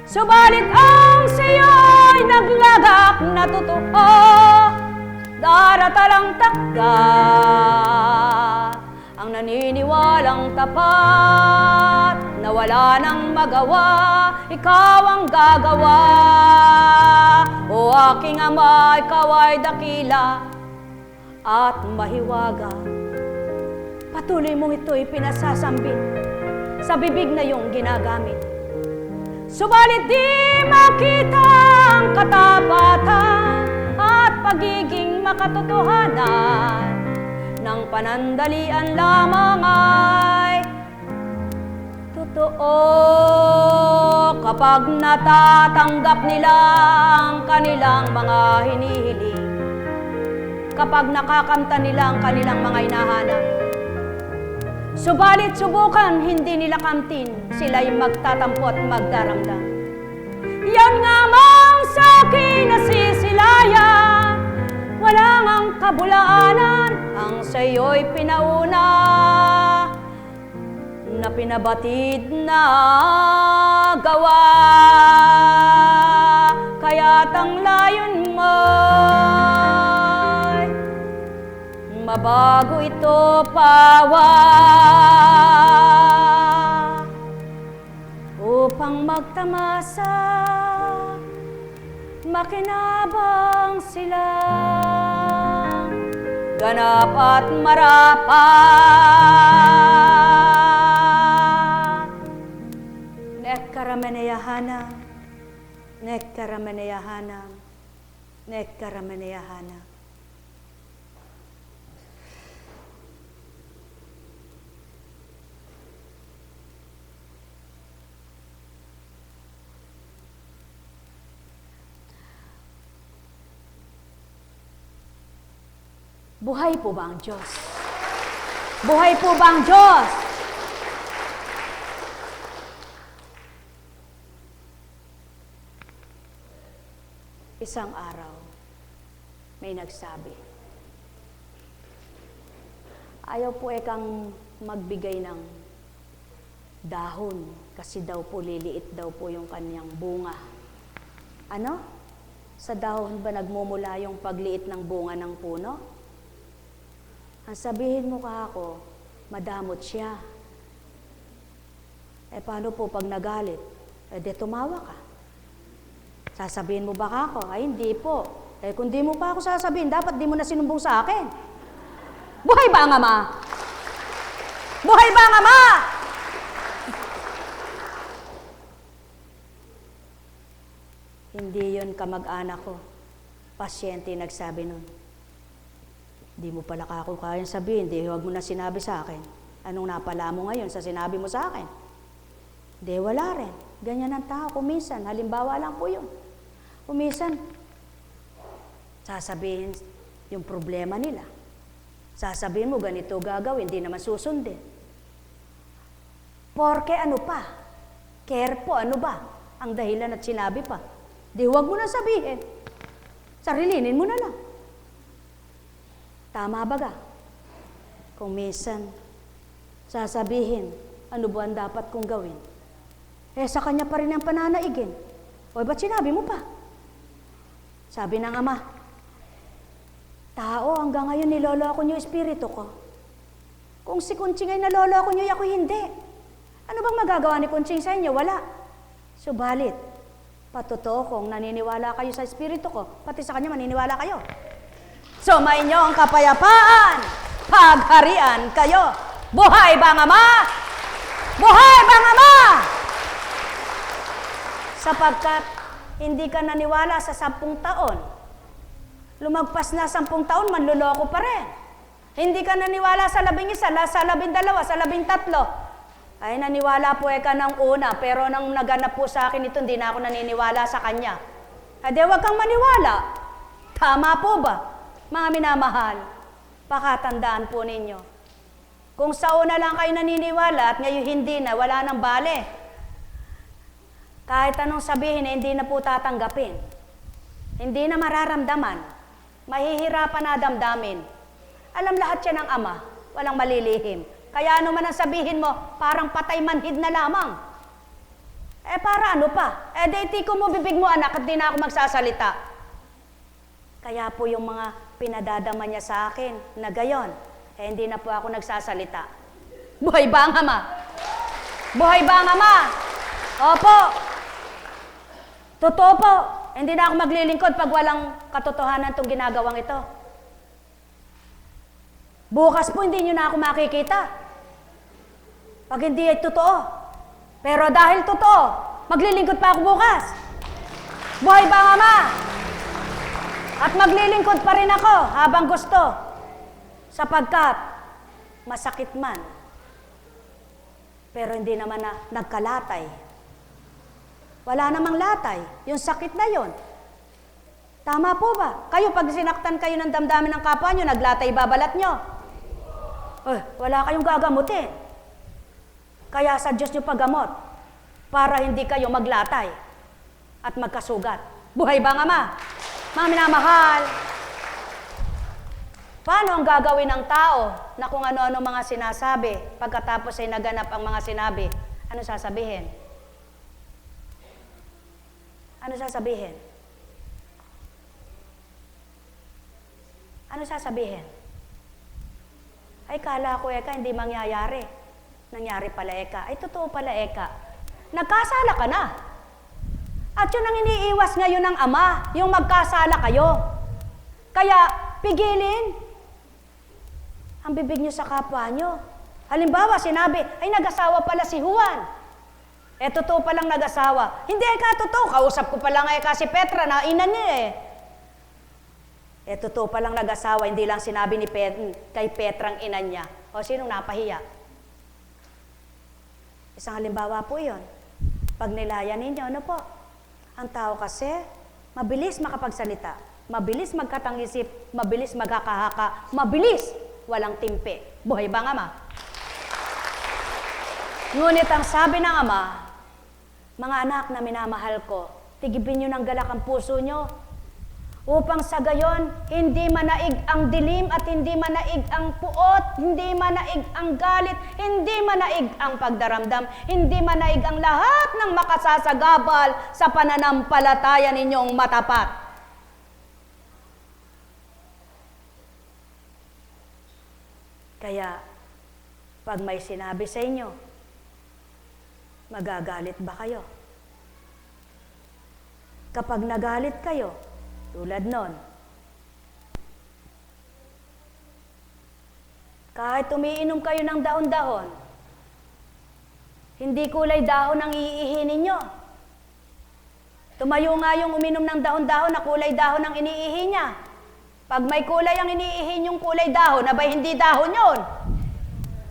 Subalit ang sa'yo'y naglagak na totoo, daratalang takda, ang naniniwalang tapat, na wala nang magawa, ikaw ang gagawa. O aking Ama, ikaw ay dakila at mahiwaga. Patuloy mong ito'y pinasasambit sa bibig na iyong ginagamit. Subalit di makita ang katapatan at pagiging makatotohanan ng panandalian lamang ay totoo. Kapag natatanggap nila ang kanilang mga hinihiling, kapag nakakamta nila ang kanilang mga hinahanap. Subalit subukan, hindi nila kamtin, sila'y magtatampo at magdaramdam. Yan nga mang sa'kin nasisilayan, wala ngang kabulaanan, ang sa'yo'y pinauna, na pinabatid na gawa. Kaya't ang layon mo'y mabago ito pawa, upang magtamasa, makinabang sila, ganap at marapat. Nekkarameneyahanam, nekkarameneyahanam, nekkarameneyahanam. Buhay po ba ang Diyos? Buhay po ba ang Diyos? Isang araw, may nagsabi, ayaw po ekang magbigay ng dahon kasi daw po liliit daw po yung kanyang bunga. Ano? Sa dahon ba nagmumula yung pagliit ng bunga ng puno? Ang sabihin mo ka ako, madamot siya. Paano po pag nagalit? Di tumawa ka. Sasabihin mo ba ka ako? Ay, hindi po. Kung di mo pa ako sasabihin, dapat di mo na sinumbong sa akin. Buhay ba ang Ama? Buhay ba ang Ama? Hindi yun kamag-anak ko. Pasyente nagsabi nun. Di mo pala ako kayang sabihin, di huwag mo na sinabi sa akin. Anong napala mo ngayon sa sinabi mo sa akin? Di wala rin. Ganyan ang tao. Kuminsan, halimbawa lang po yun. Kuminsan, sasabihin yung problema nila. Sasabihin mo, ganito gagawin, hindi naman susundin. Porke ano pa? Care po, ano ba? Ang dahilan at sinabi pa. Di huwag mo na sabihin. Sarilinin mo na lang. Tama ba ka? Kung minsan, sasabihin, ano ba ang dapat kong gawin? Sa kanya pa rin ang pananaigin. O ba't sinabi mo pa? Sabi ng Ama, tao, hanggang ngayon niloloko niyo yung espiritu ko. Kung si Kunching ay naloloko niyo, ako hindi. Ano bang magagawa ni Kunching sa inyo? Wala. Subalit, patotoo kung naniniwala kayo sa espiritu ko, pati sa kanya maniniwala kayo. Sumainyo ang kapayapaan, pagharian kayo. Buhay ba ang Ama? Buhay ba ang Ama? Sapagkat hindi ka naniwala sa 10 taon, lumagpas na 10 taon, manluloko pa rin. Hindi ka naniwala sa 11, sa 12, sa 13. Ay, naniwala po ka ng una, pero nang naganap po sa akin ito, hindi na ako naniniwala sa kanya. Ade, huwag kang maniwala. Tama po ba? Mga minamahal, pakatandaan po ninyo. Kung sa una lang kayo naniniwala at ngayon hindi na, wala nang bale. Kahit anong sabihin, hindi na po tatanggapin. Hindi na mararamdaman. Mahihirapan na damdamin. Alam lahat yan ng Ama, walang malilihim. Kaya ano man ang sabihin mo, parang patay manhid na lamang. Para ano pa? Di ko mo bibig mo anak at di na ako magsasalita. Kaya po yung mga pinadadama niya sa akin na gayon, hindi na po ako nagsasalita. Buhay ba ang Ama? Buhay ba ang Ama? Opo. Totoo po. Hindi na ako maglilingkod pag walang katotohanan itong ginagawang ito. Bukas po hindi nyo na ako makikita. Pag hindi ay totoo. Pero dahil totoo, maglilingkod pa ako bukas. Buhay ba ang Ama? At maglilingkod pa rin ako habang gusto. Sapagkat masakit man. Pero hindi naman na nagkalatay. Wala namang latay. Yung sakit na yon. Tama po ba? Kayo, pag sinaktan kayo ng damdamin ng kapwa nyo, naglatay babalat nyo. Wala kayong gagamutin. Kaya sa Diyos nyo paggamot para hindi kayo maglatay at magkasugat. Buhay ba ang Ama? Mga minamahal, paano ang gagawin ng tao na kung ano-ano mga sinasabi, pagkatapos ay naganap ang mga sinabi, ano sasabihin? Ano sasabihin? Ano sasabihin? Ay, kala ko hindi mangyayari. Nangyari pala Ay, totoo pala Nagkasala ka na. At yun ang iniiwas ngayon ng Ama, yung magkasala kayo. Kaya, pigilin ang bibig nyo sa kapwa nyo. Halimbawa, sinabi, ay nag-asawa pala si Juan. Totoo palang nag-asawa. Hindi totoo. Kausap ko palang si Petra na ina niya totoo palang nag-asawa. Hindi lang sinabi ni kay Petrang ina niya. O sinong napahiya? Isang halimbawa po yun. Pag nilayan ninyo, ano po? Ang tao kasi, mabilis makapagsalita, mabilis magkatang-isip, mabilis magkakahaka, mabilis, walang timpe. Buhay ba ang Ama? Ngunit ang sabi ng Ama, mga anak na minamahal ko, tigibin nyo ng galak ang puso nyo, upang sa gayon, hindi manaig ang dilim at hindi manaig ang puot, hindi manaig ang galit, hindi manaig ang pagdaramdam, hindi manaig ang lahat ng makasasagabal sa pananampalataya ninyong matapat. 1 Kaya, pag may sinabi sa inyo, magagalit ba kayo? Kapag nagalit kayo, tulad nun, kahit umiinom kayo ng dahon-dahon, hindi kulay dahon ang iihi ninyo. Tumayo nga yung uminom ng dahon-dahon na kulay dahon ang iniihi niya. Pag may kulay ang iniihi yung kulay dahon, abay hindi dahon yun.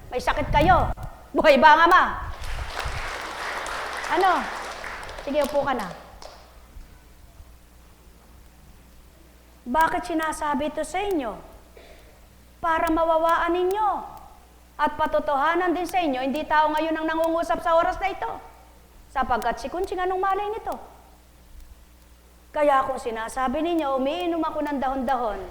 May sakit kayo. Buhay ba nga ma? Ano? Sige, upo ka na. Bakit sinasabi ito sa inyo? Para mawawaan ninyo. At patotohanan din sa inyo, hindi tao ngayon ang nangungusap sa oras na ito. Sapagkat si Kunching anong malay nito? Kaya kung sinasabi ninyo, umiinom ako ng dahon-dahon,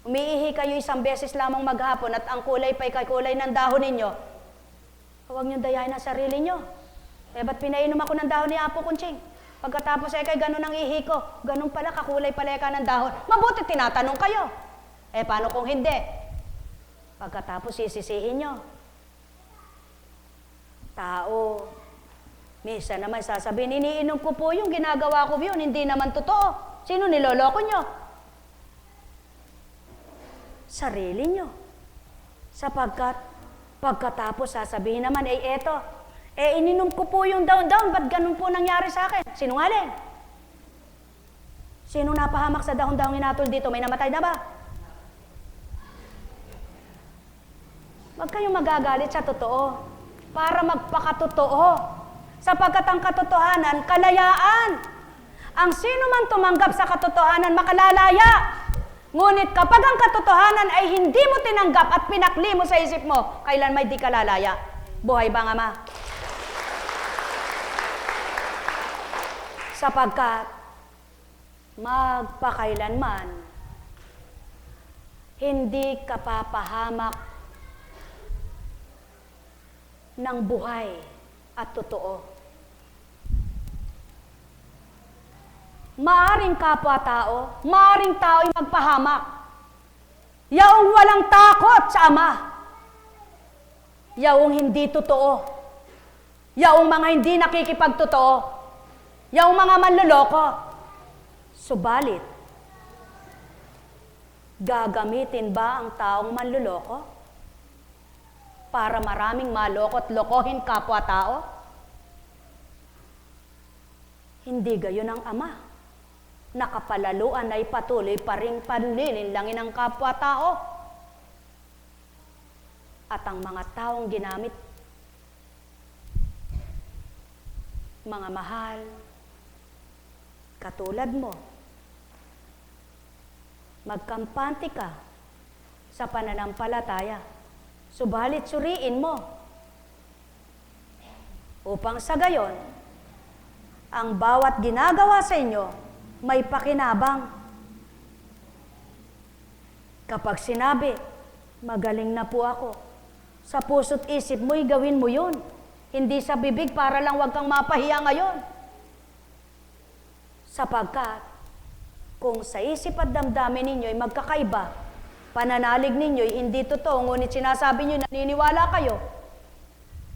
umiihi kayo isang beses lamang maghapon at ang kulay pa'y kulay ng dahon ninyo, huwag niyong dayain ang sarili niyo. Ba't pinainom ako ng dahon ni Apo Kunching? Pagkatapos kay ganun ang ihi ko, ganun pala, kakulay pala ka ng dahon. Mabuti tinatanong kayo. Paano kung hindi? Pagkatapos sisisihin nyo. Tao, minsan naman sasabihin, iniinom ko po yung ginagawa ko yun, hindi naman totoo. Sino niloloko nyo? Sarili nyo. Sapagkat, pagkatapos sasabihin naman, eto, ininom ko po yung dahon-dahon, ba't ganun po nangyari sa akin? Sinungaling. Sino napahamak sa dahon-dahon inatol dito? May namatay na ba? Huwag kayong magagalit sa totoo para magpakatotoo. Sapagkat ang katotohanan, kalayaan. Ang sino man tumanggap sa katotohanan, makalalaya. Ngunit kapag ang katotohanan ay hindi mo tinanggap at pinakli mo sa isip mo, kailan may di ka lalaya? Buhay ba nga ma? Sapagkat magpakailanman, hindi ka papahamak ng buhay at totoo. Maaring kapwa-tao, maaring tao'y magpahamak. Yaong walang takot sa Ama. Yaong hindi totoo. Yaong mga hindi nakikipagtotoo. Yaong mga manloloko. Subalit, gagamitin ba ang taong manloloko para maraming malokot lokohin kapwa-tao? Hindi gayon ang Ama. Nakapalaluan ay patuloy pa ring panlilinlangin ang kapwa-tao. At ang mga taong ginamit, mga mahal, katulad mo, magkampante ka sa pananampalataya. Subalit suriin mo upang sa gayon, ang bawat ginagawa sa inyo may pakinabang. Kapag sinabi, magaling na po ako, sa puso't isip mo'y gawin mo yun. Hindi sa bibig para lang wag kang mapahiya ngayon. Sapagkat, kung sa isip at damdamin ninyo'y magkakaiba, pananalig ninyo'y hindi totoo, ngunit sinasabi nyo, naniniwala kayo,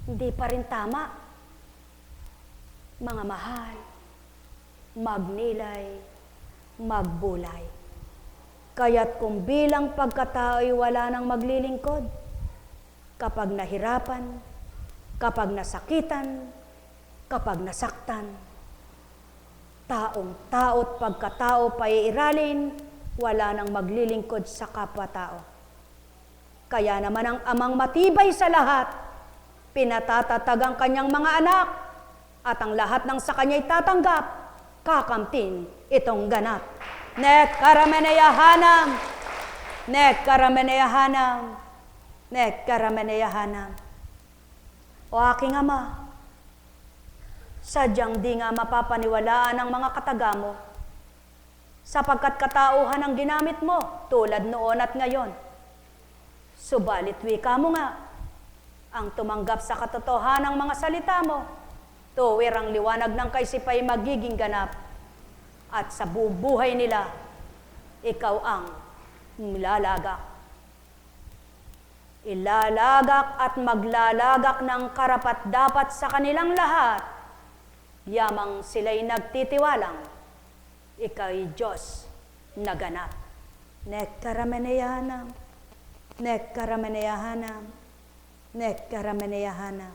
hindi pa rin tama. Mga mahal, magnilay, magbulay. Kaya't kung bilang pagkatao'y wala nang maglilingkod, kapag nahirapan, kapag nasakitan, kapag nasaktan, taong tao't pagkatao paiiralin, wala nang maglilingkod sa kapwa-tao. Kaya naman ang Amang matibay sa lahat, pinatatatag ang kanyang mga anak, at ang lahat ng sa kanya'y tatanggap, kakamtin itong ganap. Nek karameneyahanam, nek karameneyahanam, nek karameneyahanam. O aking Ama, sadyang di nga mapapaniwalaan ang mga kataga mo, sapagkat katauhan ang ginamit mo, tulad noon at ngayon. Subalit wika mo nga, ang tumanggap sa katotohanan ng mga salita mo, tuwir ang liwanag ng kaisipay magiging ganap, at sa bubuhay nila, ikaw ang nilalagak. ilalagak at maglalagak ng karapat-dapat sa kanilang lahat, yamang sila'y nagtitiwalang, ika'y Diyos na ganap. Nekkarameneyahanam, nekkarameneyahanam, nekkarameneyahanam.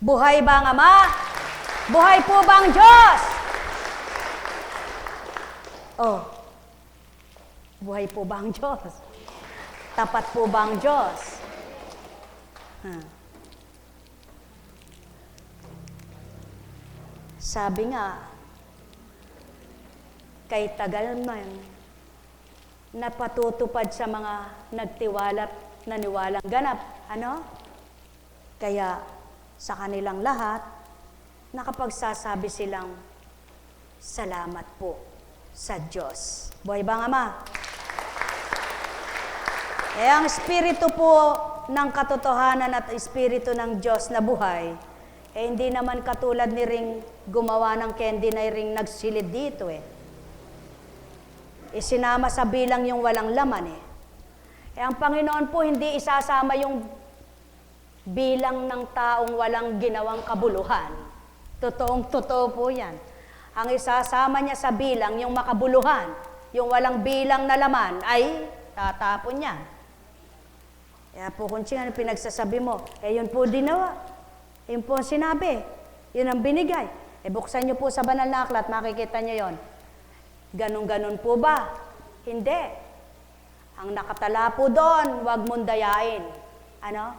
Buhay ba ang Ama? Buhay po ba ang Diyos? Oh, buhay po ba ang Diyos? Tapat po ba ang Diyos? Sabi nga, kay tagal man, napatutupad sa mga nagtiwala't naniwalang ganap. Ano? Kaya sa kanilang lahat, nakapagsasabi silang, salamat po sa Diyos. Buhay ba ang Ama? Ang Espiritu po ng katotohanan at Espiritu ng Diyos na buhay, hindi naman katulad ni Ring gumawa ng candy na ring nagsilid dito Isinama sa bilang yung walang laman ang Panginoon po hindi isasama yung bilang ng taong walang ginawang kabuluhan. Totoong-totoo po yan. Ang isasama niya sa bilang, yung makabuluhan, yung walang bilang na laman, ay tatapon niya. Kaya po kung sino pinagsasabi mo, yun po dinawa. Yun po ang sinabi. Yun ang binigay. Buksan niyo po sa banal na aklat, makikita niyo yon. Ganon-ganon po ba? Hindi. Ang nakatala po doon, huwag mong dayain. Ano?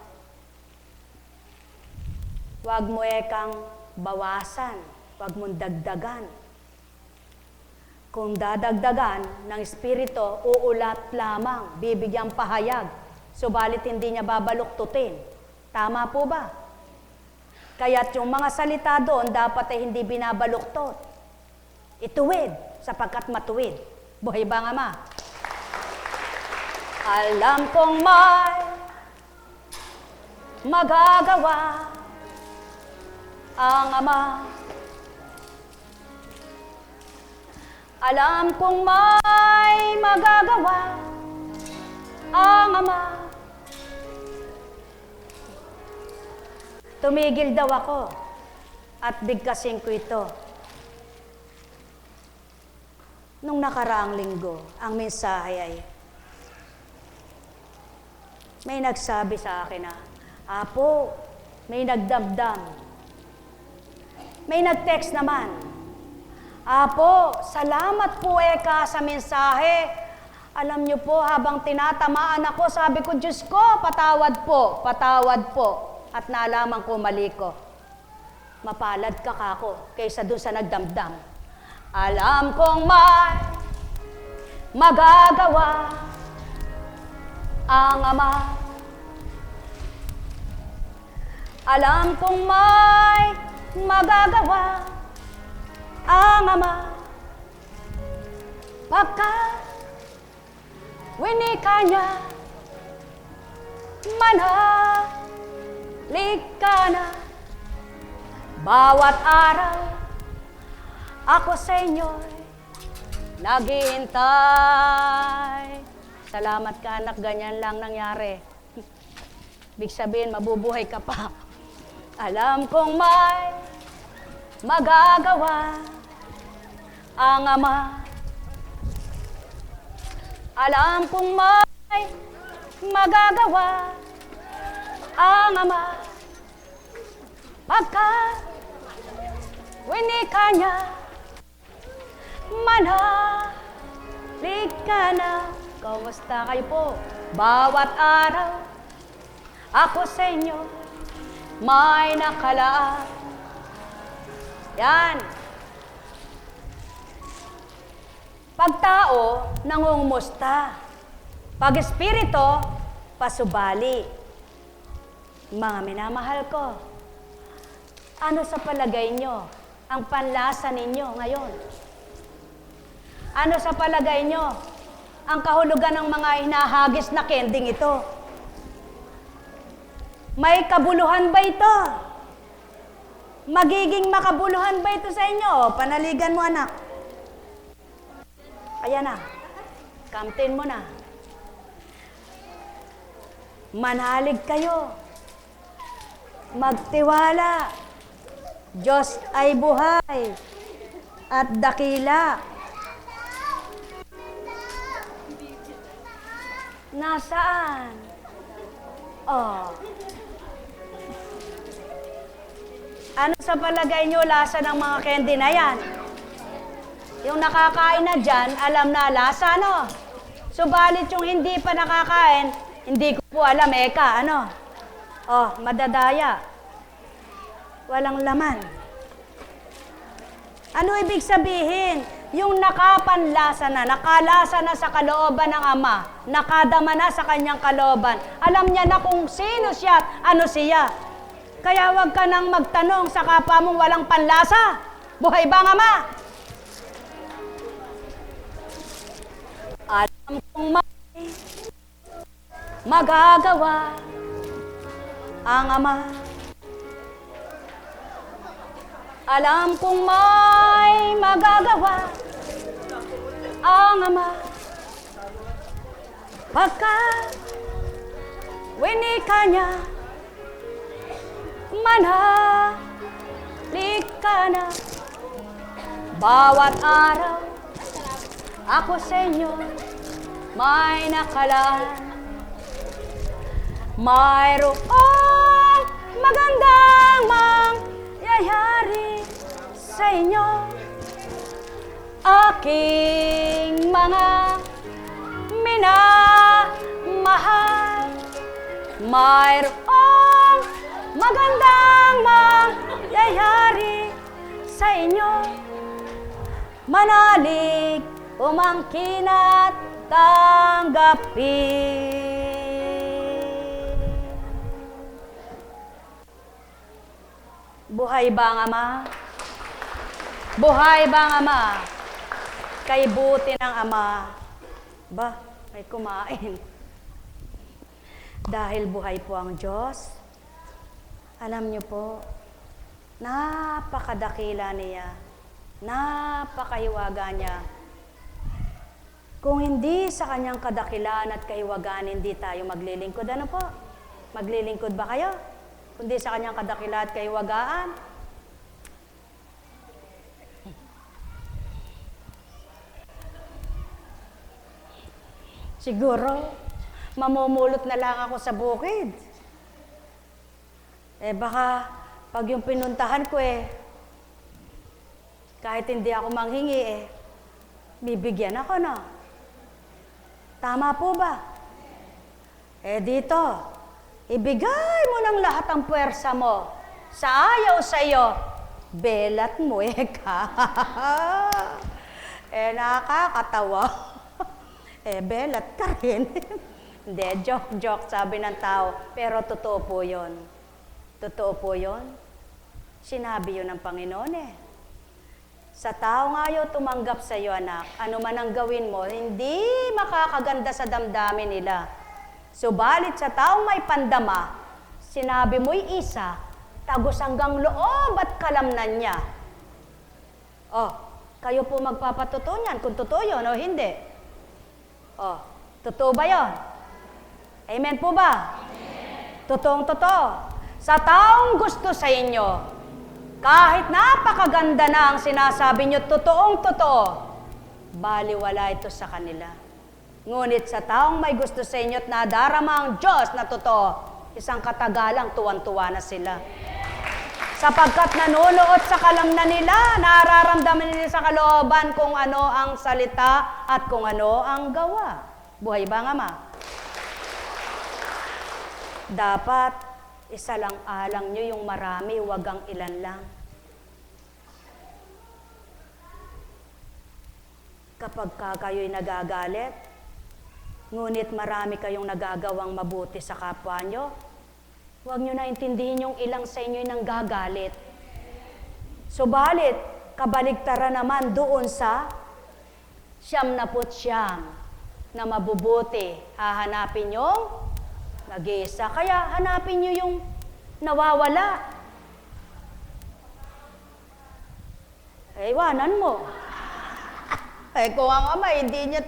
Huwag mo ekang bawasan. Huwag mong dagdagan. Kung dadagdagan ng Espiritu, uulat lamang, bibigyan pahayag. Subalit hindi niya babaluktutin. Tama po ba? Kaya't yung mga salita doon, dapat ay hindi binabaluktot. Ituwid, sapagkat matuwid. Buhay ba ang Ama? Alam kong may magagawa ang Ama. Alam kong may magagawa ang Ama. Tumigil daw ako at bigkasin ko ito. Nung nakaraang linggo, ang mensahe ay, may nagsabi sa akin na, Apo, may nagdamdam. May nag-text naman, Apo, salamat po sa mensahe. Alam niyo po, habang tinatamaan ako, sabi ko, Diyos ko, patawad po, patawad po. At nalaman ko, mali ko. Mapalad ka kako, kaysa dun sa nagdamdam. Alam kong may magagawa ang Ama. Alam kong may magagawa ang Ama. Pagka winika niya, manahalik ka na. Bawat araw, ako sa inyo'y naghihintay. Salamat ka anak, ganyan lang nangyari. Ibig sabihin, mabubuhay ka pa. Alam kong may magagawa ang Ama. Alam kong may magagawa ang Ama. Pagka winika niya, manahalik ka na. Kamusta kayo po? Bawat araw, ako sa inyo may nakalaan. Yan. Pag tao, nangungumusta. Pag espiritu, pasubali. Mga minamahal ko, ano sa palagay nyo ang panlasa ninyo ngayon? Ano sa palagay nyo ang kahulugan ng mga hinahagis na kending ito? May kabuluhan ba ito? Magiging makabuluhan ba ito sa inyo? Panaligan mo, anak. Ayan na. Kamtin mo na. Manalig kayo. Magtiwala. Diyos ay buhay at dakila. Nasaan? Oh. Ano sa palagay nyo lasa ng mga candy na yan? Yung nakakain na dyan, alam na lasa, no? Subalit yung hindi pa nakakain, hindi ko po alam, eka, ano? Oh, madadaya. Walang laman. Ano ibig sabihin? Yung nakapanlasa na, nakalasa na sa kalooban ng Ama, nakadama na sa kanyang kalooban. Alam niya na kung sino siya at ano siya. Kaya wag ka nang magtanong sa kapwa mong walang panlasa. Buhay ba ang Ama? Alam kong may magagawa ang Ama. Alam kong may magagawa ang Ama. Pagka winika niya, manahalik ka na. Bawat araw, ako sa inyo may nakalaan. Mayroong magandang mangyayari sa inyo. Aking mga minamahal, mayroong magandang mangyayari sa inyo. Manalig, umangkin at tanggapin. Buhay ba ang Ama? Buhay ba ang Ama? Kay buti ng Ama. Ba, may kumain. Dahil buhay po ang Diyos, alam niyo po, napakadakila niya, napakahiwaga niya. Kung hindi sa kanyang kadakilaan at kahiwagaan, hindi tayo maglilingkod. Ano po? Maglilingkod ba kayo? Kundi sa kanyang kadakilaan at kahiwagaan. Siguro, mamumulot na lang ako sa bukid. Baka pag yung pinuntahan ko kahit hindi ako manghingi bibigyan ako, no? Tama po ba? Dito, ibigay mo ng lahat ang puwersa mo. Sa ayaw sa iyo, belat mo ka. Nakakatawa. Belat ka rin. Hindi, joke, sabi ng tao. Pero totoo po yun. Totoo po yun. Sinabi yun ng Panginoon Sa tao nga ayaw tumanggap sa iyo, anak, ano man ang gawin mo, hindi makakaganda sa damdamin nila. Subalit sa taong may pandama, sinabi mo'y isa, tagos hanggang loob at kalamnan niya. Kayo po magpapatotoo niyan, kung totoo yun o hindi. Totoo ba yun? Amen po ba? Amen. Totoong-totoo. Sa taong gusto sa inyo, kahit napakaganda na ang sinasabi nyo, totoong-totoo, baliwala ito sa kanila. Ngunit sa taong may gusto sa inyo at nadarama ang Diyos na totoo, isang katagalang tuwan-tuwa na sila. Sapagkat nanunuot sa kalamnan nila, nararamdaman nila sa kalooban kung ano ang salita at kung ano ang gawa. Buhay ba nga, Ma? Dapat isa lang alang nyo yung marami, wag ang ilan lang. Kapag kayo'y nagagalit, ngunit marami kayong nagagawang mabuti sa kapwa nyo, huwag nyo na intindihin yung ilang sa inyo'y nanggagalit. Subalit, kabaligtaran naman doon sa 99 na mabubuti. Hahanapin yung mag-iisa. Kaya hanapin nyo yung nawawala. Iwanan mo. Eh kung ang ama, hindi niya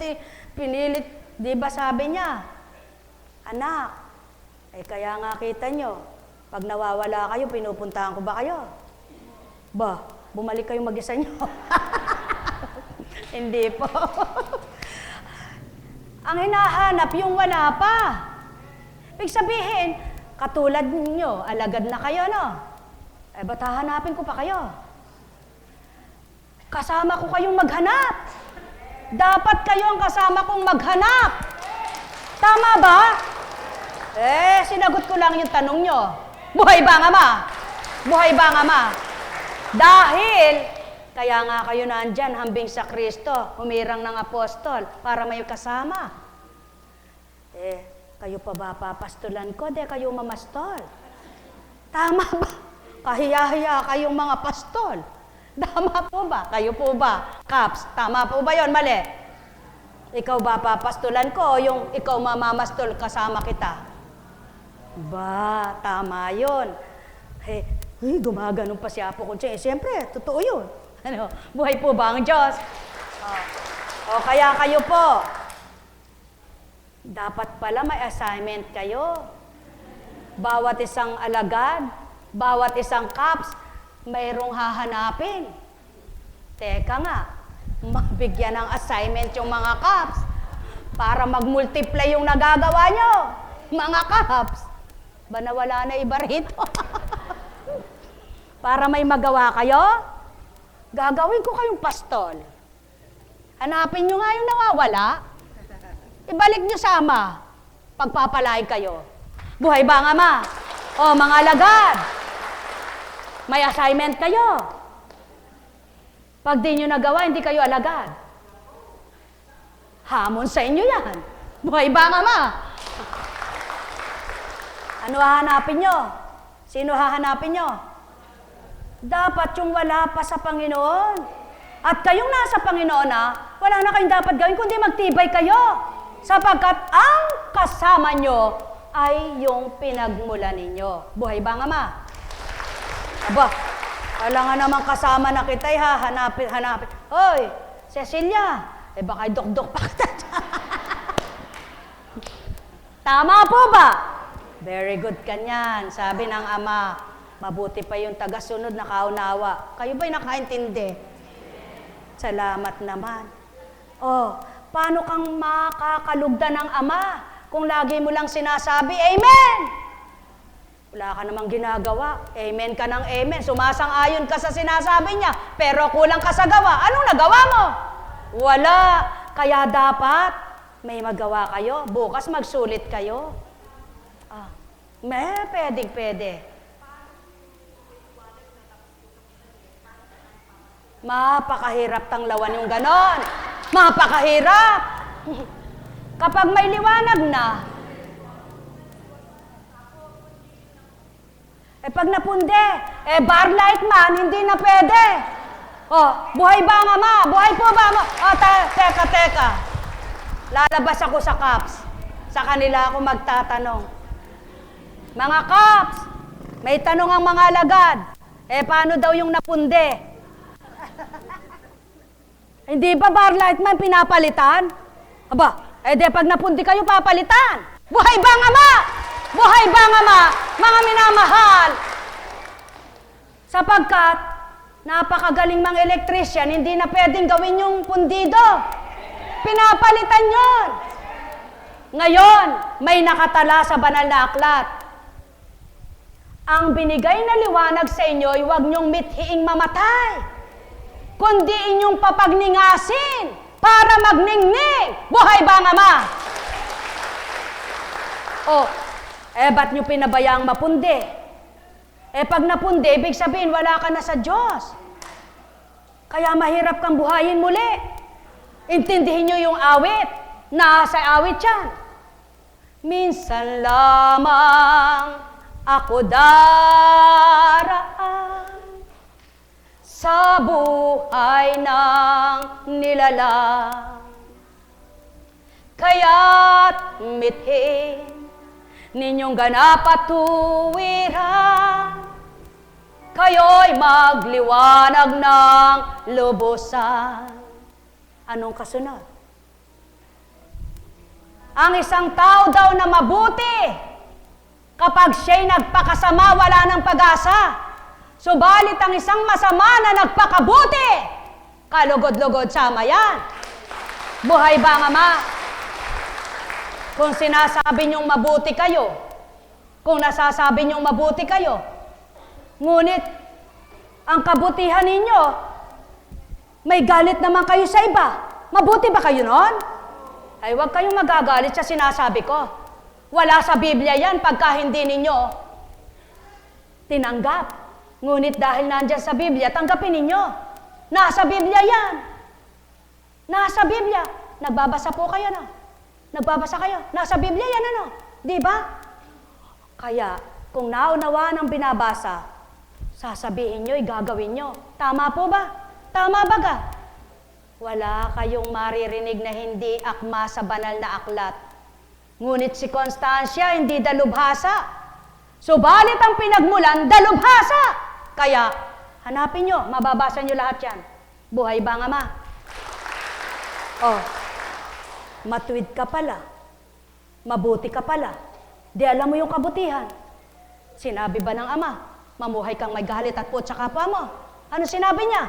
pinilit, di ba sabi niya, anak, kaya nga kita nyo, pag nawawala kayo, pinupuntahan ko ba kayo? Ba, bumalik kayo mag-isa nyo. Hindi po. Ang hinahanap yung wala pa. Ibig sabihin, katulad ninyo, alagad na kayo, no? Ba't hahanapin ko pa kayo? Kasama ko kayong maghanap. Dapat kayo ang kasama kong maghanap. Tama ba? Sinagot ko lang yung tanong nyo. Buhay ba ang ama? Buhay ba ang ama? Dahil, kaya nga kayo nandyan, hambing sa Kristo, humirang ng apostol, para may kasama. Kayo pa ba papastulan ko? Di kayo mamastol. Tama ba? Kahiya-hiya kayong mga pastol. Tama po ba? Kayo po ba? Caps, tama po ba yon? Mali. Ikaw ba papastulan ko o yung ikaw mamamastol kasama kita? Ba, tama yon. Gumaganon pa si Apo ko. Siyempre, totoo yun. Ano, buhay po ba ang Diyos? O kaya kayo po, dapat pala may assignment kayo. Bawat isang alagad, bawat isang caps, mayroong hahanapin. Teka nga, mabigyan ng assignment yung mga caps para mag-multiply yung nagagawa nyo. Mga caps, ba nawala na iba rito? Para may magawa kayo, gagawin ko kayong pastol. Hanapin nyo nga yung nawawala. Ibalik nyo sa ama. Pagpapalain kayo. Buhay ba ang ama? O mga alagad, may assignment kayo. Pag di nyo nagawa, hindi kayo alagad. Hamon sa inyo yan. Buhay ba ang ama? Ano hahanapin nyo? Sino hahanapin nyo? Dapat yung wala pa sa Panginoon. At kayong nasa Panginoon wala na kayong dapat gawin kundi magtibay kayo. Sapagkat ang kasama nyo ay yung pinagmula ninyo. Buhay ba ang ama? Aba, wala nga naman kasama na kita, hanapin. Hoy, Cecilia, baka dok-dok pa kita. Tama po ba? Very good kanyan, sabi ng ama. Mabuti pa yung tagasunod na kaunawa. Kayo ba'y nakaintindi? Salamat naman. Paano kang makakalugdan ng ama kung lagi mo lang sinasabi, Amen! Wala ka namang ginagawa. Amen ka ng amen. Sumasang-ayon ka sa sinasabi niya, pero kulang ka sa gawa. Anong nagawa mo? Wala. Kaya dapat may magawa kayo. Bukas magsulit kayo. Pwede. Mapakahirap tanglawan yung ganon. Mapakahirap. Kapag may liwanag na, pag napunde, bar light man, hindi na pwede. Buhay ba ang ama? Buhay po ba ang ama? Teka. Lalabas ako sa caps. Sa kanila ako magtatanong. Mga caps, may tanong ang mga alagad. Paano daw yung napunde? Hindi ba bar light man pinapalitan? Aba, pag napundi kayo papalitan. Buhay ba ang ama? Buhay ba ang ama? Mga minamahal. Sapagkat, napakagaling mga electrician, hindi na pwedeng gawin yung pundido. Pinapalitan yon. Ngayon, may nakatala sa banal na aklat. Ang binigay na liwanag sa inyo ay huwag niyong mithiing mamatay, kundi inyong papagningasin para magningning. Buhay ba ang ama? Ba't nyo pinabayaang mapundi? Pag napundi, ibig sabihin wala ka na sa Diyos. Kaya mahirap kang buhayin muli. Intindihin nyo yung awit. Nasa awit yan. Minsan lamang ako daraan sa buhay ng nilalang. Kaya't mithin ninyong ganap at tuwiran, kayo'y magliwanag ng lubusan. Anong kasunod? Ang isang tao daw na mabuti, kapag siya'y nagpakasama, wala ng pag-asa. Subalit ang isang masama na nagpakabuti, kalugod-lugod sama yan. Buhay ba ang Ama? Kung sinasabi niyong mabuti kayo, kung nasasabi niyong mabuti kayo, ngunit ang kabutihan ninyo, may galit naman kayo sa iba. Mabuti ba kayo noon? Ay huwag kayong magagalit sa sinasabi ko. Wala sa Biblia yan pagka hindi ninyo tinanggap. Ngunit dahil nandyan sa Biblia, tanggapin ninyo. Nasa Biblia yan. Nasa Biblia. Nagbabasa po kayo, no? Nagbabasa kayo. Nasa Biblia yan, ano? Di ba? Kaya, kung naunawaan ang binabasa, sasabihin nyo, gagawin nyo. Tama po ba? Tama ba ka? Wala kayong maririnig na hindi akma sa banal na aklat. Ngunit si Constancia hindi dalubhasa. Subalit ang pinagmulan, dalubhasa. Kaya, hanapin nyo, mababasa nyo lahat yan. Buhay ba ang Ama? Oh, matuwid ka pala. Mabuti ka pala. Di alam mo yung kabutihan. Sinabi ba ng Ama, mamuhay kang may galit at put sa kapwa mo? Ano sinabi niya?